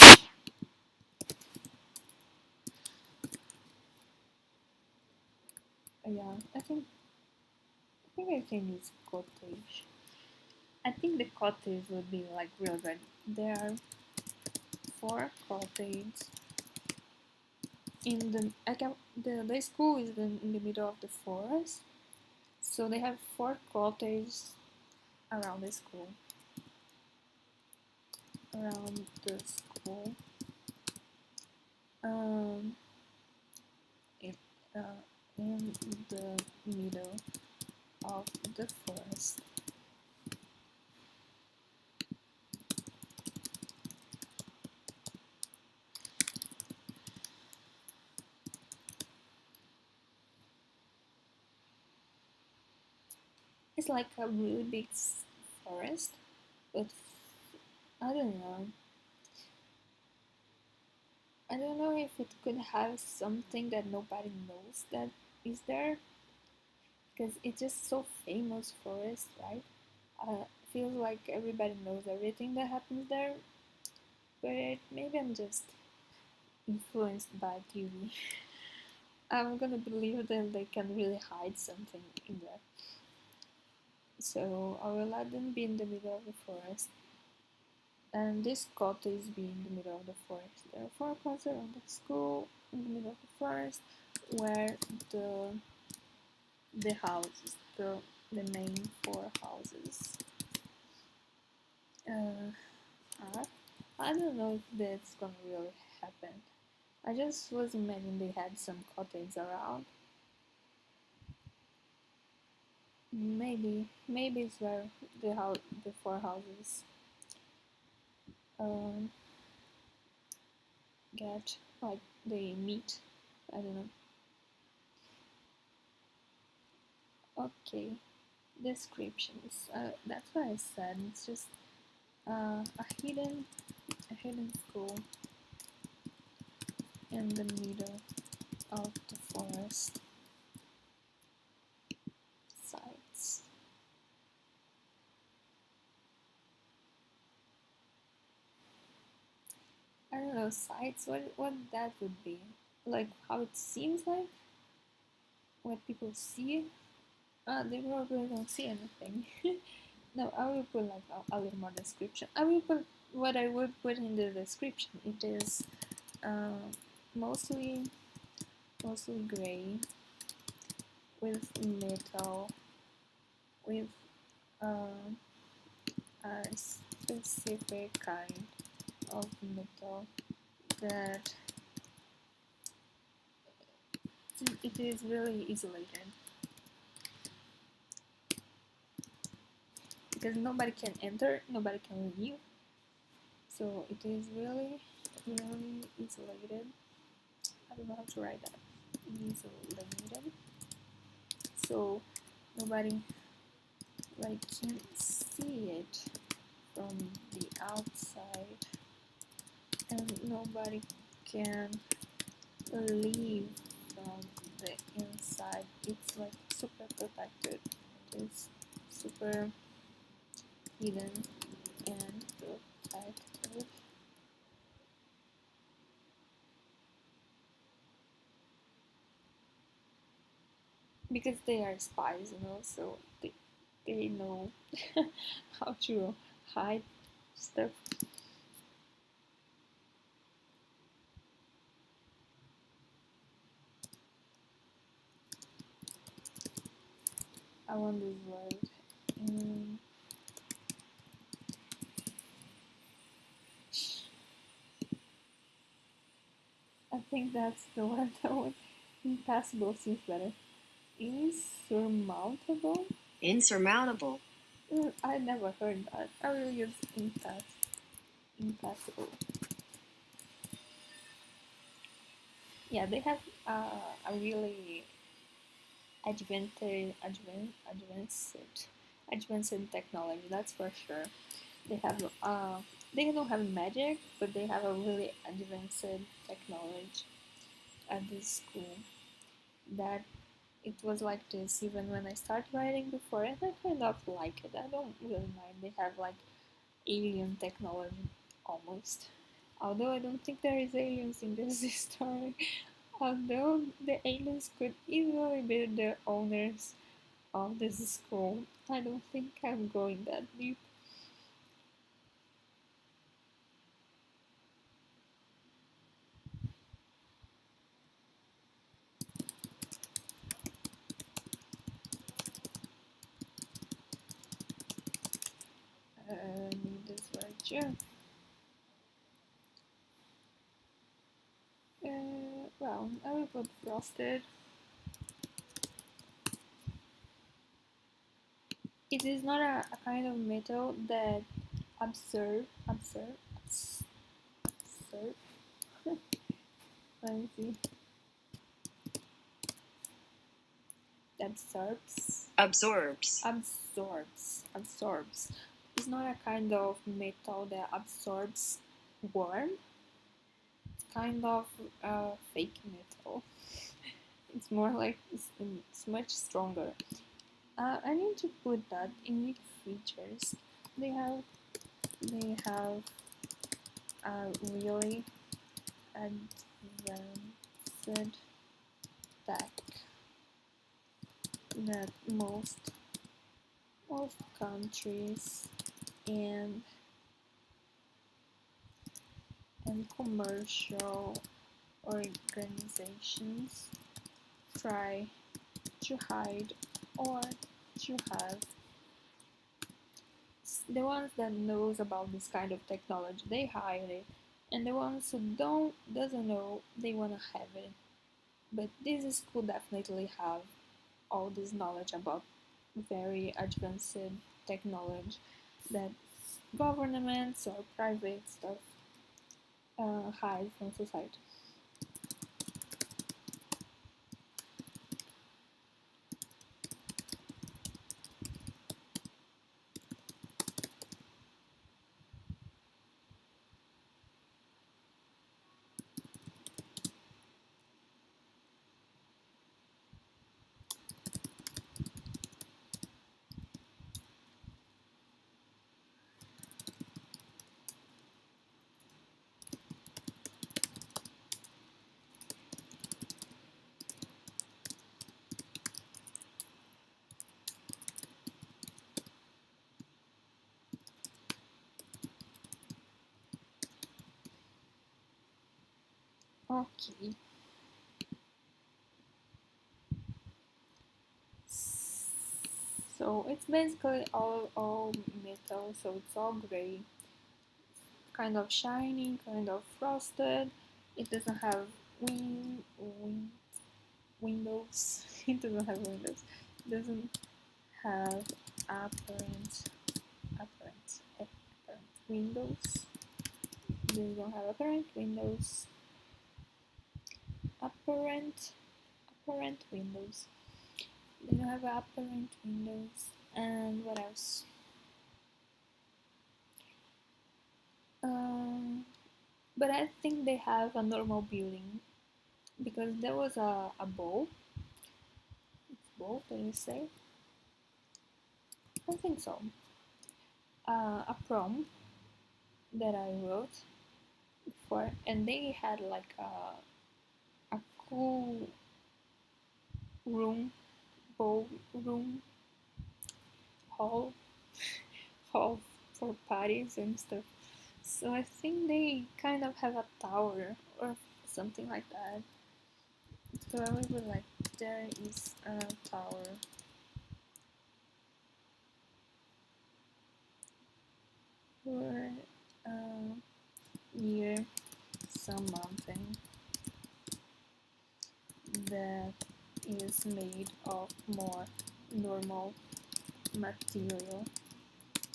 Speaker 1: Yeah, I can use cottage. I think the cottage would be like real good. There are 4 cottages in the school is in the middle of the forest, so they have 4 cottages around the school. Um, it, in the middle of the forest. It's like a really big forest, but I don't know. I don't know if it could have something that nobody knows that is there, because it's just so famous forest, right? Feels like everybody knows everything that happens there, but maybe I'm just influenced by TV. I'm gonna believe that they can really hide something in there. So I will let them be in the middle of the forest. And this cottage be in the middle of the forest. There are 4 cottages around the school in the middle of the forest where the houses, the main 4 houses are. I don't know if that's gonna really happen. I just was imagining they had some cottages around. Maybe it's where the 4 houses um, get like they meet. I don't know. Okay, descriptions. That's what I said. It's just a hidden school in the middle of the forest sites. I don't know sites. What that would be? Like how it seems like what people see. They probably don't see anything. No, I will put like a little more description. I will put what I would put in the description. It is uh, mostly gray with metal with uh, a specific kind of metal that it is really isolated because nobody can enter, nobody can leave, so it is really isolated. I don't know how to write that. Isolated, so nobody like can see it from the outside, and nobody can leave from the inside. It's like super protected. It is super hidden and protected. Because they are spies, so they know how to hide stuff. I want this word. I think that's the word that would impassable seems better. Insurmountable?
Speaker 2: Insurmountable.
Speaker 1: I never heard that. I will use impassable. Yeah, they have a really advanced technology. That's for sure. They don't have magic, but they have a really advanced technology at this school. That it was like this even when I started writing before, and I kind of like it. I don't really mind. They have like alien technology almost. Although I don't think there is aliens in this story. Although the aliens could easily be the owners of this school, I don't think I'm going that deep. Need this word here. Well, I will put frosted. It is not a kind of metal that absorb. Let me see. Absorbs. It's not a kind of metal that absorbs warm. It's kind of fake metal. It's more like it's much stronger. I need to put that in the features. They have a really advanced tech that most countries and commercial organizations try to hide or to have. The ones that knows about this kind of technology, they hide it, and the ones who doesn't know, they want to have it. But this school definitely have all this knowledge about very advanced technology that governments or private stuff hide from society. Okay. So it's basically all metal, so it's all gray, kind of shiny, kind of frosted. It doesn't have windows. It doesn't have windows. It doesn't have apparent windows. They don't have apparent windows. Apparent windows. They don't have apparent windows. And what else? But I think they have a normal building because there was a bowl. Bowl, can you say? I think so. A prom that I wrote before, and they had like a cool room, bowl room, hall, hall for parties and stuff. So I think they kind of have a tower or something like that. So I was like, there is a tower. We're near some mountain that is made of more normal material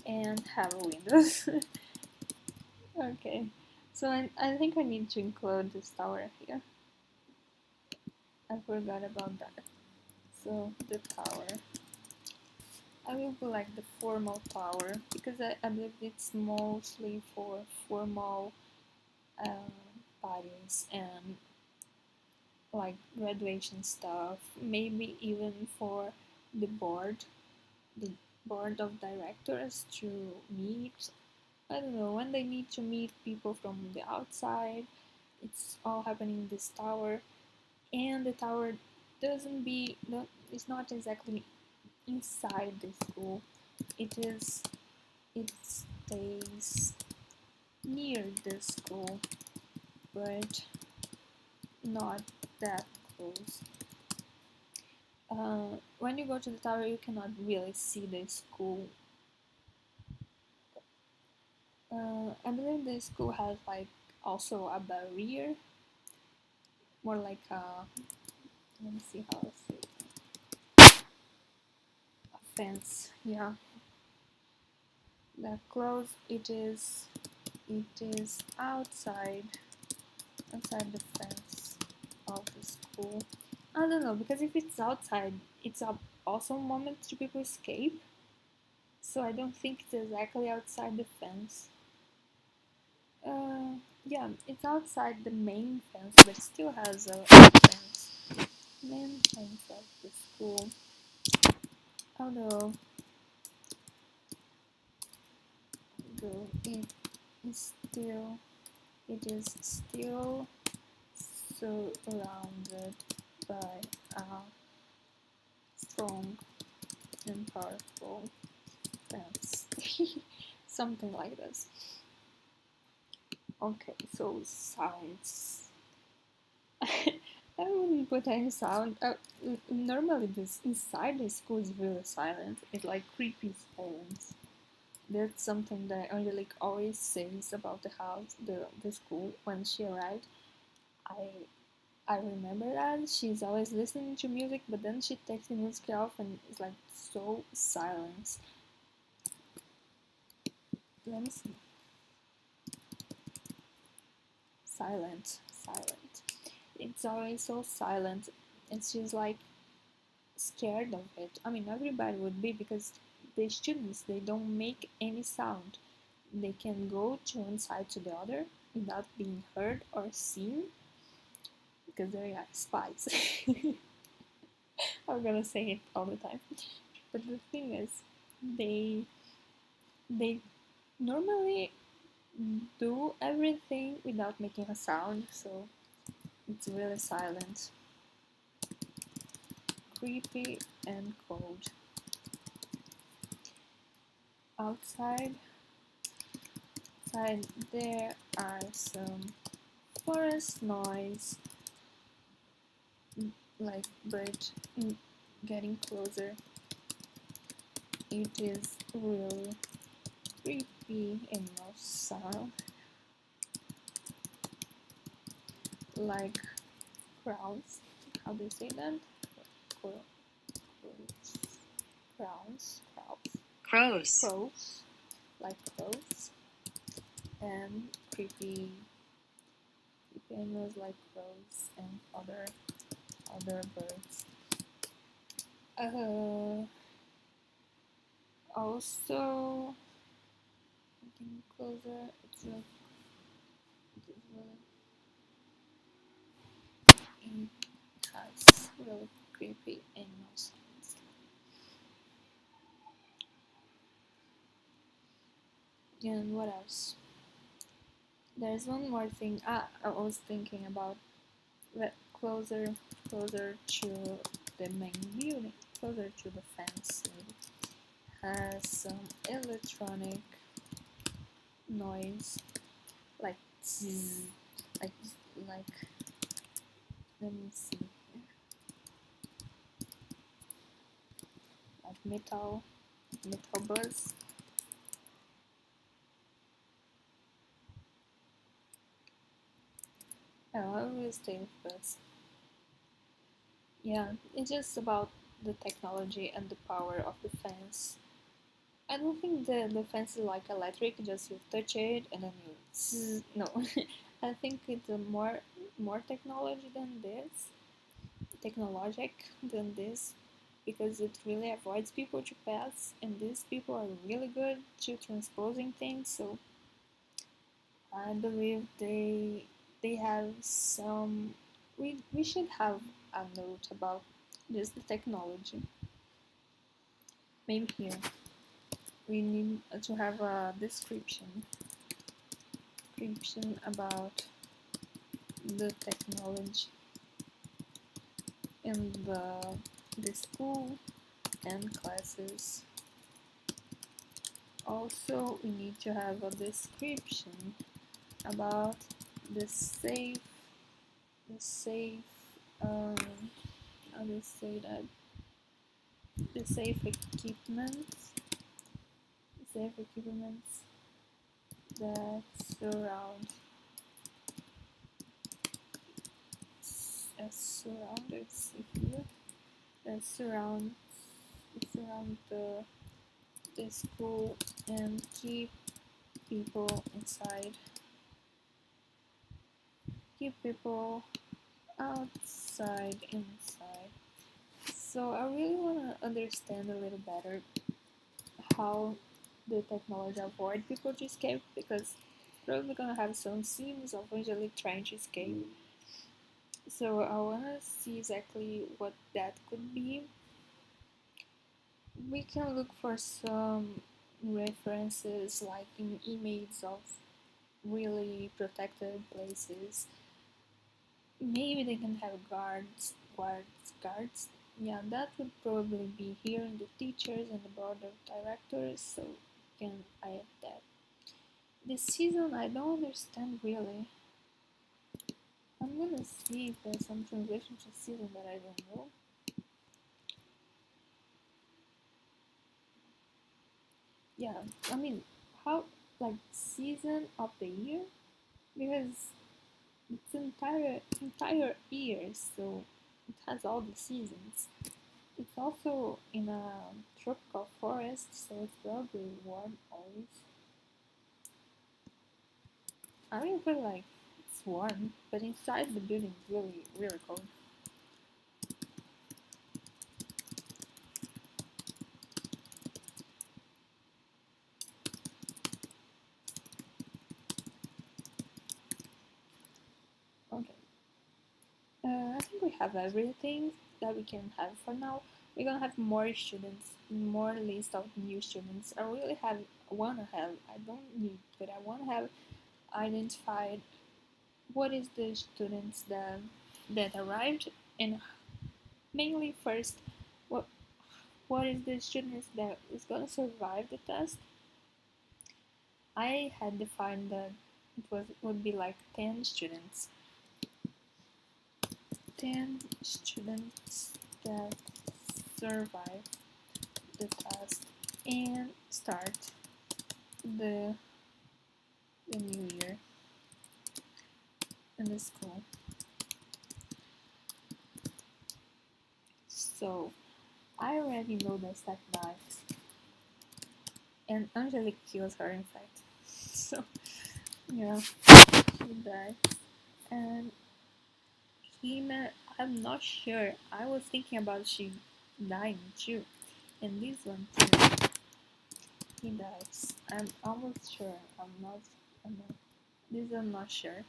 Speaker 1: and have windows. Okay, so I think I need to include this tower here. I forgot about that. So the tower. I will put like the formal tower because I believe it's mostly for formal parties and like graduation stuff, maybe even for the board of directors to meet. I don't know, when they need to meet people from the outside. It's all happening in this tower, and the tower doesn't be no, it's not exactly inside the school. It stays near the school, but not that close. When you go to the tower, you cannot really see the school. I believe the school has like also a barrier, more like let me see how to say it. A fence. Yeah, that close. It is outside the fence of the school. I don't know, because if it's outside, it's a awesome moment to people escape. So I don't think it's exactly outside the fence. Yeah, it's outside the main fence, but it still has a fence. Main fence of the school. Although, it is still surrounded by a strong and powerful fence. Something like this. Okay, so sounds. I wouldn't put any sound. Normally, this inside the school is really silent. It's like creepy silence. That's something that Angelique always says about the house, the school when she arrived. I I remember that she's always listening to music, but then she takes the music off and it's like so silent. Let me see. Silent. It's always so silent, and she's like scared of it. I mean, everybody would be because the students they don't make any sound. They can go to one side to the other without being heard or seen because they are spies. I'm gonna say it all the time. But the thing is, they they normally do everything without making a sound, so it's really silent, creepy and cold. Outside there are some forest noise, like birds getting closer. it is really creepy in no sound, like crowns. How do you say that? Crowns, crows, like crows, and creepy animals like crows and other birds. Also, looking closer, it's like it has really creepy animals. And what else? There's one more thing I was thinking about. Closer, closer to the main building, closer to the fence. Maybe has some electronic noise, like zzz, like like. Let me see, like metal buzz. Oh, I will stay with buzz. Yeah, it's just about the technology and the power of the fence. I don't think the fence is like electric, just you touch it and then you zzz. No. I think it's more technology than this, technologic than this, because it really avoids people to pass, and these people are really good to transposing things. So I believe they have some. We should have a note about just the technology. Maybe here we need to have a description about the technology in the school and classes. Also, we need to have a description about the safe, um, how do you say that? The safe equipments that surround let's see here, that surround the school and keep people inside, keep people outside, inside. So I really want to understand a little better how the technology avoid people to escape, because probably gonna have some scenes of Angelique trying to escape. So I wanna see exactly what that could be. We can look for some references like in images of really protected places. Maybe they can have guards. Yeah, that would probably be here in the teachers and the board of directors, so we can add that. This season I don't understand really. I'm gonna see if there's some translation to season that I don't know. Yeah, I mean, how, like, season of the year? Because it's entire year, so it has all the seasons. It's also in a tropical forest, so it's probably warm always. I don't feel like it's warm, but inside the building is really cold. Okay. I think we have everything that we can have for now. We're gonna have more students, more list of new students. I really wanna have. I don't need, but I wanna have identified what is the students that arrived, and mainly first, what what is the students that is gonna survive the test. I had defined that would be like 10 students that survive the test. and start the new year in the school. So I already know that Steph dies, and Angelique kills her in fact. So yeah, she dies, and I'm not sure. I was thinking about she dying too, and this one too. He dies. I'm almost sure. I'm not. I'm not. This I'm not sure.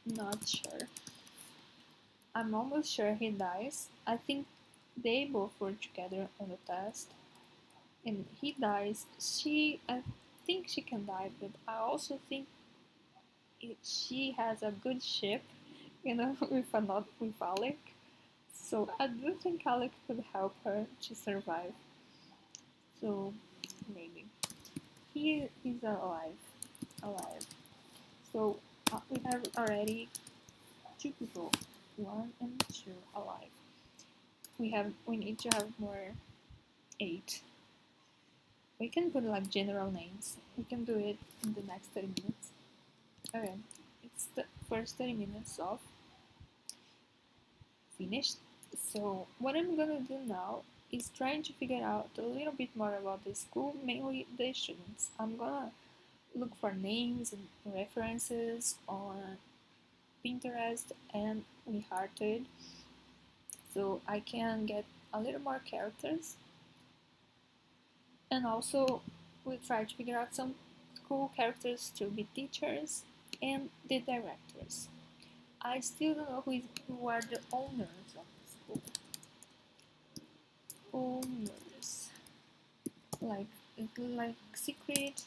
Speaker 1: Not sure. I'm almost sure he dies. I think they both were together on the test, and he dies. I think she can die, but I also think she has a good ship, with Alec. So I do think Alec could help her to survive. So maybe he is alive. So we have already two people, one and two alive. We need to have more eight. We can put like general names. We can do it in the next 30 minutes. Okay, it's the first 30 minutes of finished. So what I'm gonna do now is trying to figure out a little bit more about the school, mainly the students. I'm gonna look for names and references on Pinterest and WeHearted, so I can get a little more characters, and also we try to figure out some cool characters to be teachers and the directors. I still don't know who are the owners of the school. Owners, like like secret,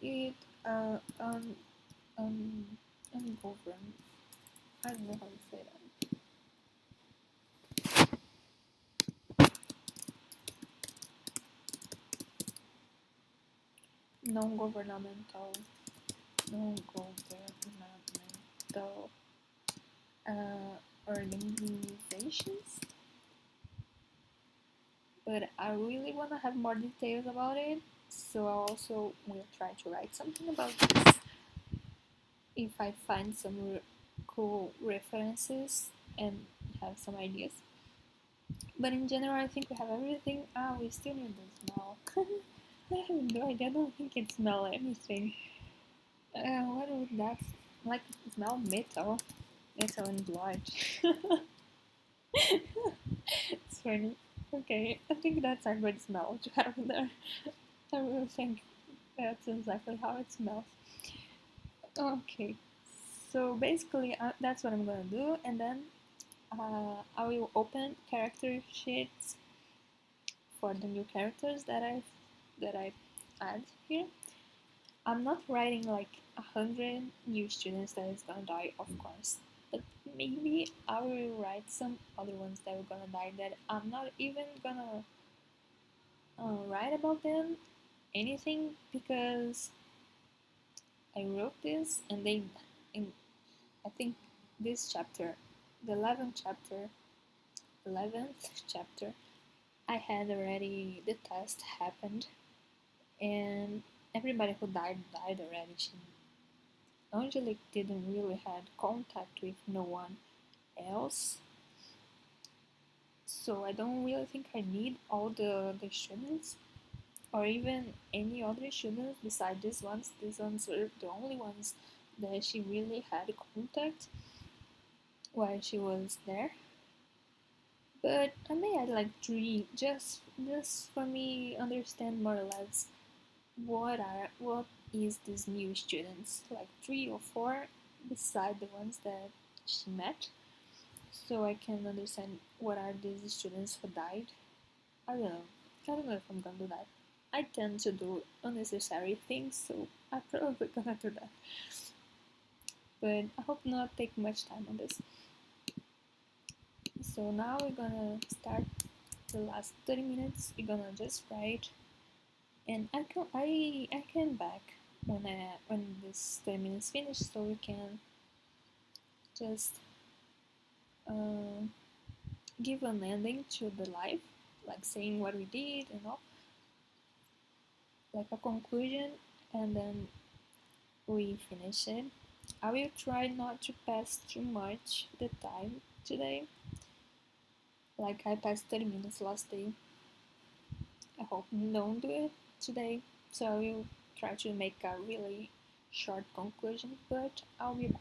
Speaker 1: it um ungoverned. I don't know how to say that. Non-governmental, non-governmental organizations, but I really want to have more details about it, so I also will try to write something about this if I find some cool references and have some ideas. But in general, I think we have everything. We still need the smell. I have no idea. I don't think it smells anything. What would that like? Smell metal, metal and blood. It's funny. Okay, I think that's a good smell to have there. I really think that's exactly how it smells. Okay, so basically that's what I'm gonna do, and then I will open character sheets for the new characters that I add here. I'm not writing like 100 new students that is gonna die, of course, but maybe I will write some other ones that are gonna die that I'm not even gonna write about them anything, because I wrote this and in I think this chapter, the 11th chapter, I had already the test happened, and everybody who died already. Angelique didn't really had contact with no one else, so I don't really think I need all the students, or even any other students besides these ones. These ones were the only ones that she really had contact while she was there. But I may add like three, just for me understand more or less what is these new students, like three or four beside the ones that she met, so I can understand what are these students who died. I don't know. I don't know if I'm gonna do that. I tend to do unnecessary things, so I'm probably gonna do that. But I hope not take much time on this. So now we're gonna start the last 30 minutes. We're gonna just write, and I can back when this 30 minutes finish, so we can just uh, give an ending to the live, like saying what we did and all. like a conclusion, and then we finish it. I will try not to pass too much the time today. Like I passed 30 minutes last day. I hope you don't do it today. So I will try to make a really short conclusion, but I'll be back.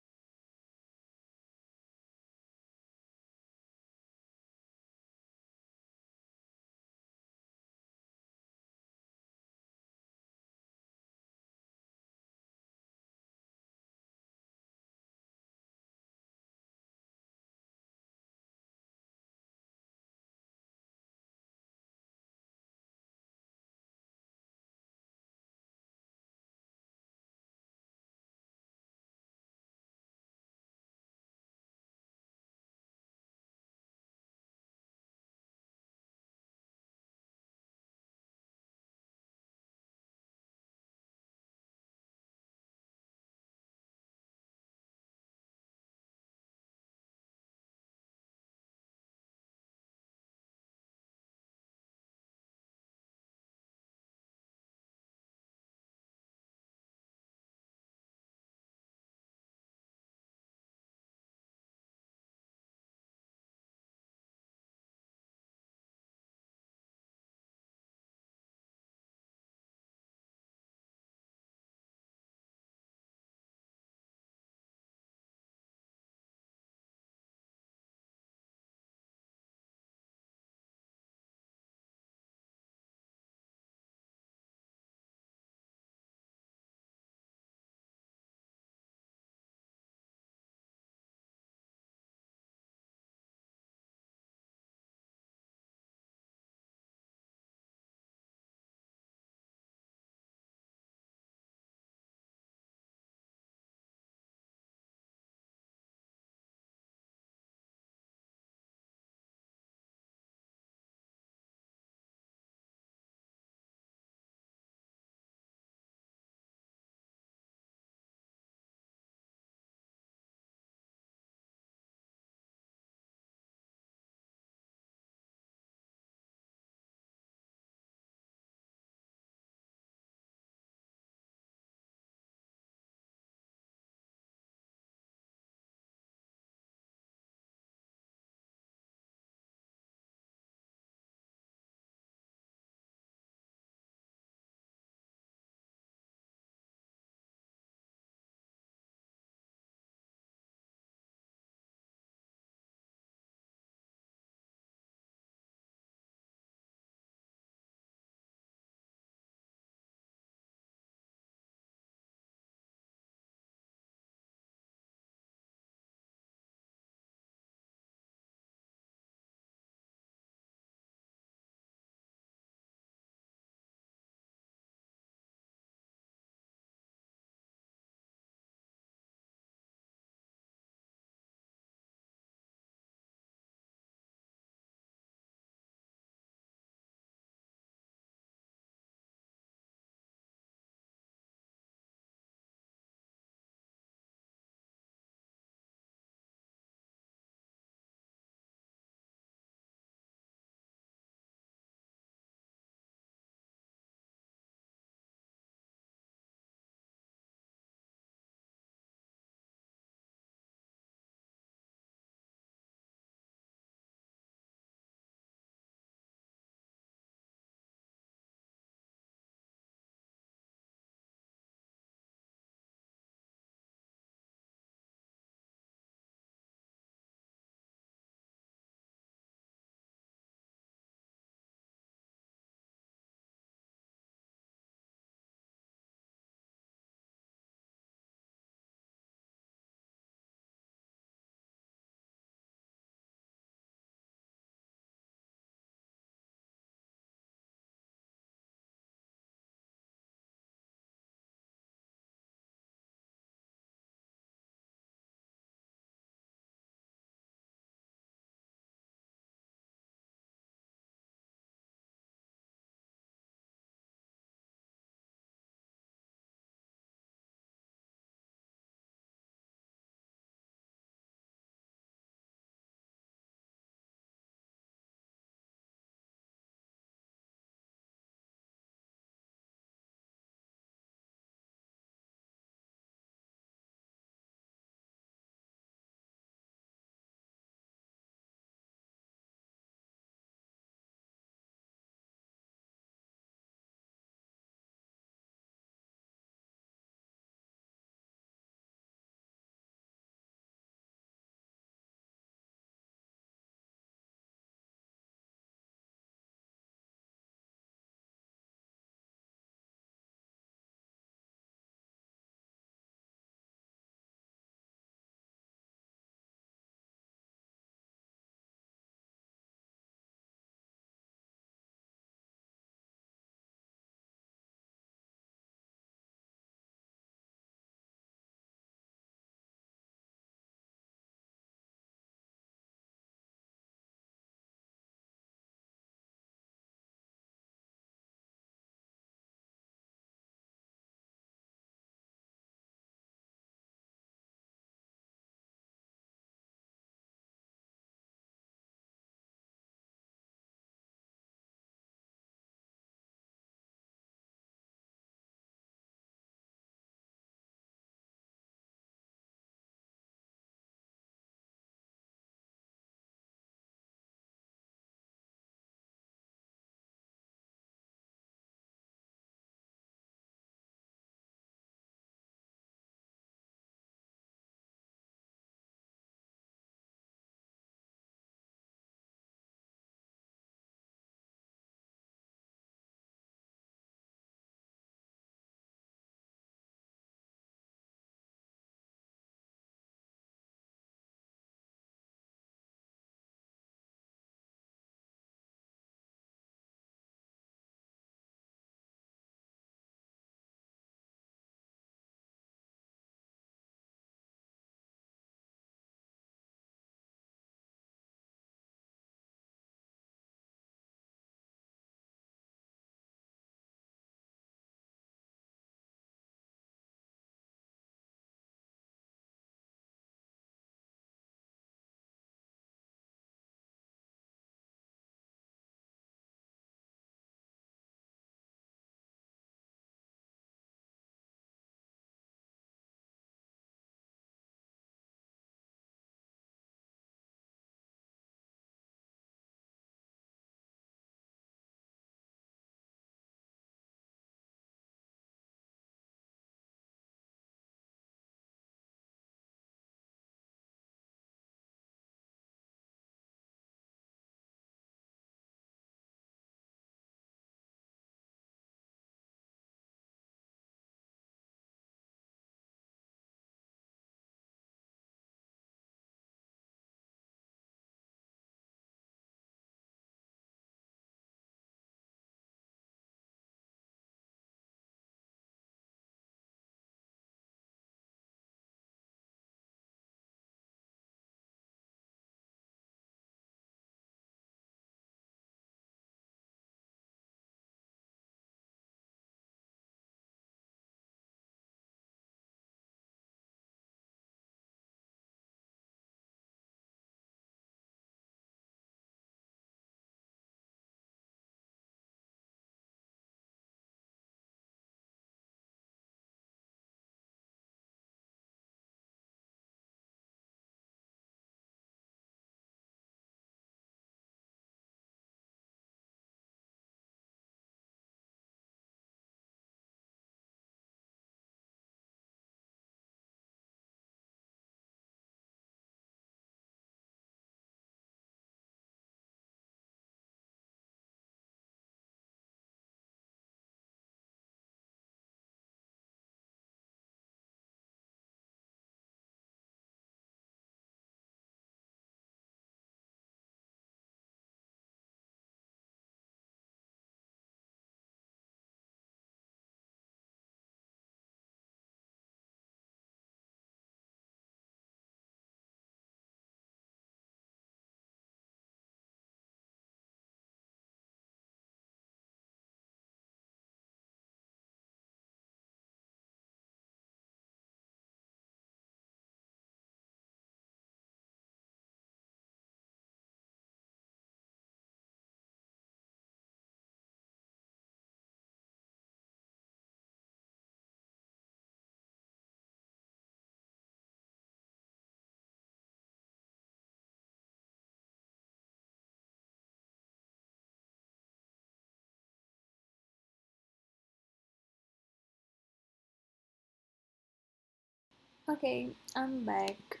Speaker 1: Okay, I'm back.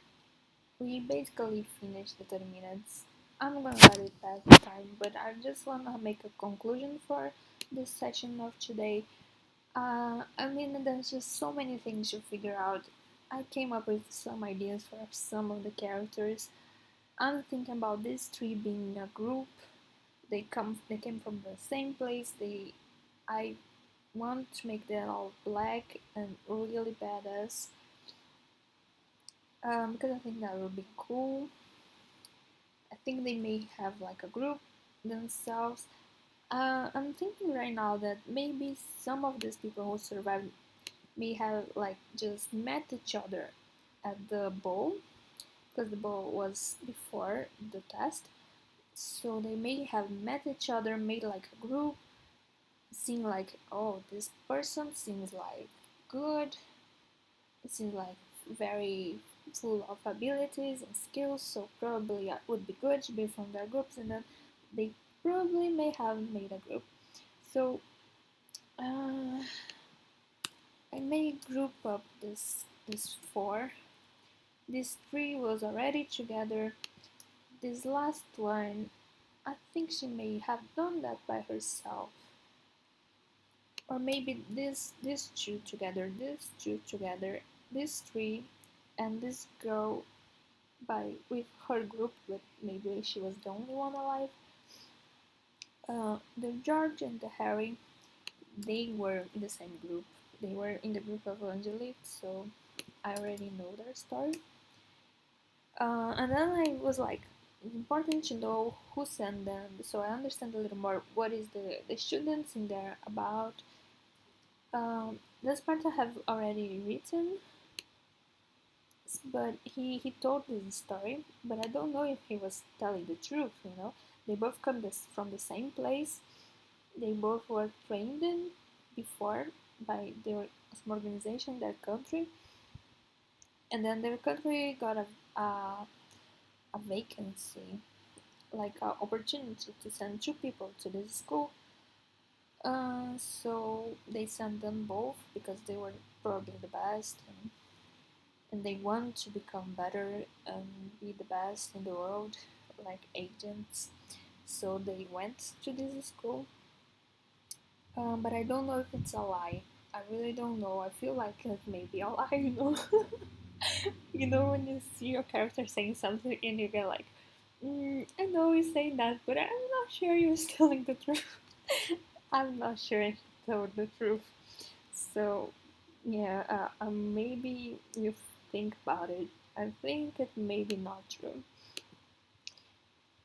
Speaker 1: We basically finished the 30 minutes. I'm gonna let it pass the time, but I just wanna make a conclusion for this session of today. I mean, there's just so many things to figure out. I came up with some ideas for some of the characters. I'm thinking about these three being a group. They came from the same place. I want to make them all black and really badass. Because I think that would be cool. I think they may have like a group themselves. I'm thinking right now that maybe some of these people who survived may have like just met each other at the ball, because the ball was before the test. So they may have met each other, made like a group, seen like, oh, this person seems like good, it seems like very full of abilities and skills, so probably it would be good to be from their groups, and then they probably may have made a group. So uh, I may group up this four. This three was already together. This last one, I think she may have done that by herself, or maybe these two together, these two together, these three, and this girl by with her group, but maybe she was the only one alive. The George and the Harry, they were in the same group. They were in the group of Angelique, so I already know their story. And then I was like, it's important to know who sent them, so I understand a little more what is the students in there about. This part I have already written, but he told this story, but I don't know if he was telling the truth. They both come from the same place. They both were trained in before by their some organization, their country, and then their country got a vacancy, like an opportunity to send two people to this school. So they sent them both because they were probably the best, and they want to become better and be the best in the world, like agents. So they went to this school, but I don't know if it's a lie. I really don't know. I feel like it may be a lie, when you see your character saying something and you get like, I know he's saying that, but I'm not sure he was telling the truth. I'm not sure he told the truth. So, yeah, maybe you think about it. I think it may be not true.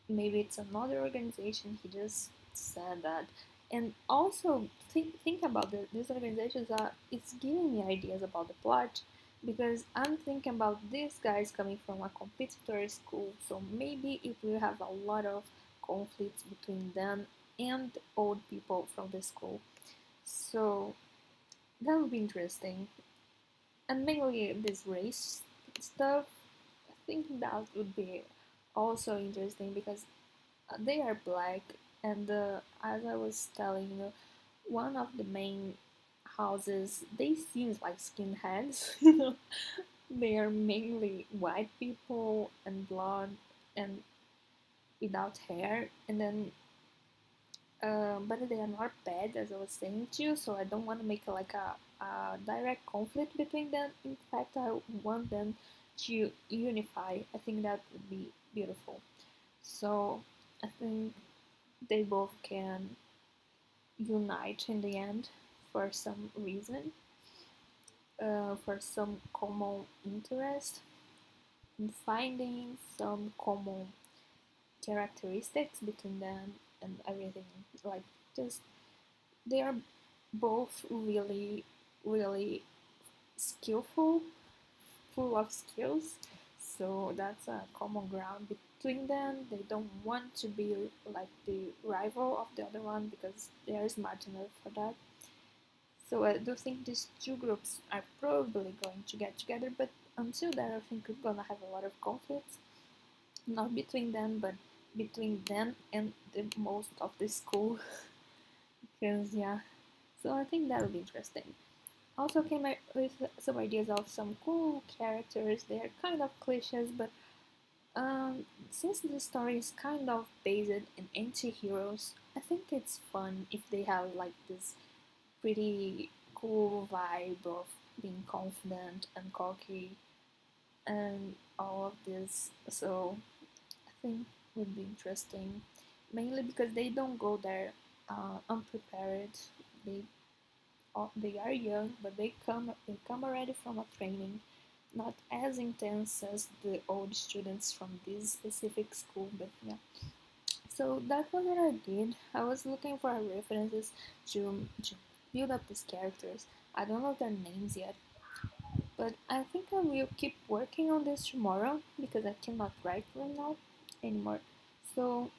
Speaker 1: Maybe it's another organization. He just said that. And also think about these organizations are it's giving me ideas about the plot, because I'm thinking about these guys coming from a competitor school, so maybe it will have a lot of conflicts between them and old people from the school. So that would be interesting. And mainly this race stuff, I think that would be also interesting because they are black, and as I was telling you, one of the main houses, they seem like skinheads. They are mainly white people and blonde and without hair, and then but they are not bad, as I was saying to you, so I don't want to make like a direct conflict between them. In fact, I want them to unify. I think that would be beautiful. So I think they both can unite in the end for some reason, for some common interest, in finding some common characteristics between them and everything. Like, just they are both really, really skillful, full of skills. So that's a common ground between them. They don't want to be like the rival of the other one because they are smart enough for that. So I do think these two groups are probably going to get together, but until then, I think we're gonna have a lot of conflicts, not between them, but between them and the most of the school. Because yeah, so I think that'll be interesting. also came up with some ideas of some cool characters. They're kind of cliches, but since the story is kind of based in anti-heroes, I think it's fun if they have like this pretty cool vibe of being confident and cocky and all of this. So I think would be interesting, mainly because they don't go there unprepared. They they are young, but they come already from a training, not as intense as the old students from this specific school. But yeah, so that was what I did. I was looking for references to build up these characters. I don't know their names yet, but I think I will keep working on this tomorrow because I cannot write right now anymore. So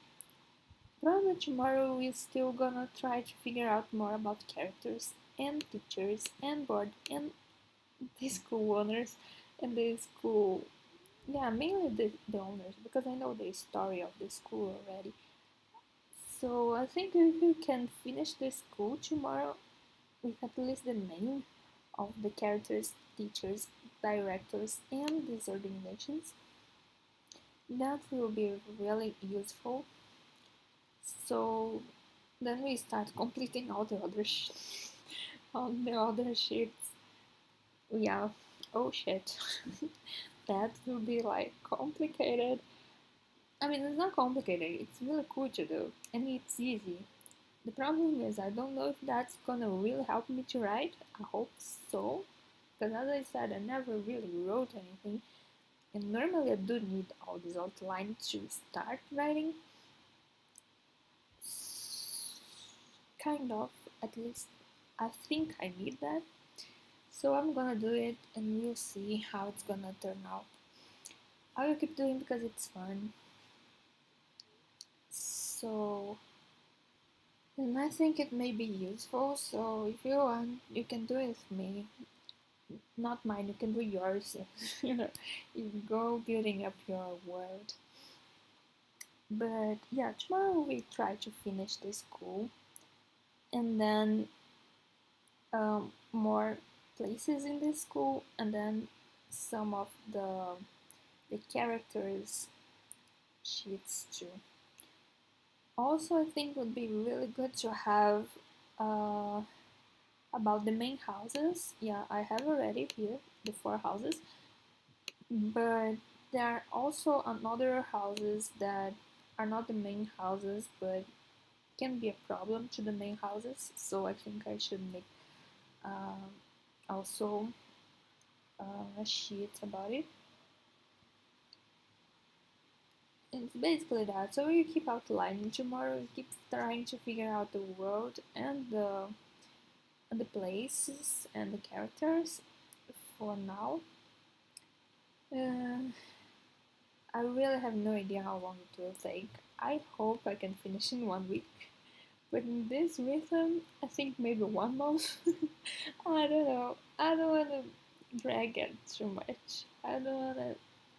Speaker 1: probably tomorrow we're still gonna try to figure out more about characters and teachers and board and the school owners and the school, yeah, mainly the owners, because I know the story of the school already. So I think if we can finish the school tomorrow with at least the name of the characters, teachers, directors, and these organizations, that will be really useful. So then we start completing all the other all the other sheets. Yeah. Oh shit. That will be like complicated. I mean, it's not complicated. It's really cool to do, and it's easy. The problem is, I don't know if that's gonna really help me to write. I hope so, because as I said, I never really wrote anything, and normally I do need all these outline to start writing. Kind of, at least. I think I need that. So I'm gonna do it, and we'll see how it's gonna turn out. I will keep doing because it's fun. So, and I think it may be useful. So if you want, you can do it with me. Not mine. You can do yours. You go building up your world. But yeah, tomorrow we try to finish the school, and then more places in the school, and then some of the characters sheets too. Also, I think would be really good to have uh, about the main houses. Yeah, I have already here the four houses, but there are also another houses that are not the main houses, but can be a problem to the main houses. So I think I should make um, also a sheet about it. It's basically that. So you keep outlining tomorrow. You keep trying to figure out the world and the places and the characters for now. Uh, I really have no idea how long it will take. I hope I can finish in 1 week. But in this rhythm, I think maybe 1 month. I don't know. I don't want to drag it too much. I don't want to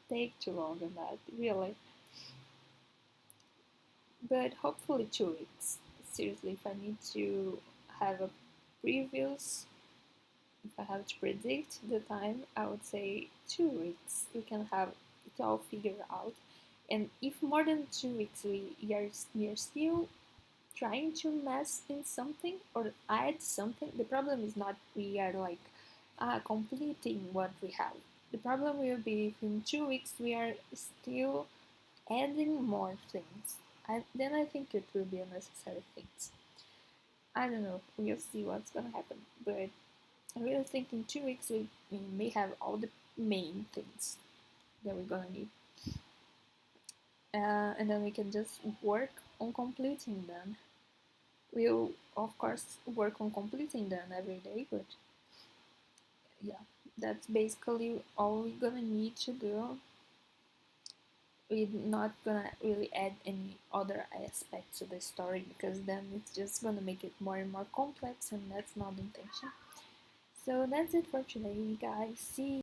Speaker 1: take too long on that, really. But hopefully 2 weeks. Seriously, if I need to have a previews, if I have to predict the time, I would say 2 weeks. We can have it all figured out. And if more than 2 weeks we are still trying to mess in something or add something, the problem is not we are like completing what we have. The problem will be if in 2 weeks we are still adding more things. Then I think it will be unnecessary things. I don't know. We'll see what's gonna happen. But I really think in 2 weeks we may have all the main things that we're gonna need. And then we can just work on completing them. We'll, of course, work on completing them every day, but yeah, that's basically all we're gonna need to do. We're not gonna really add any other aspect to the story because then it's just gonna make it more and more complex, and that's not the intention. So that's it for today, guys. See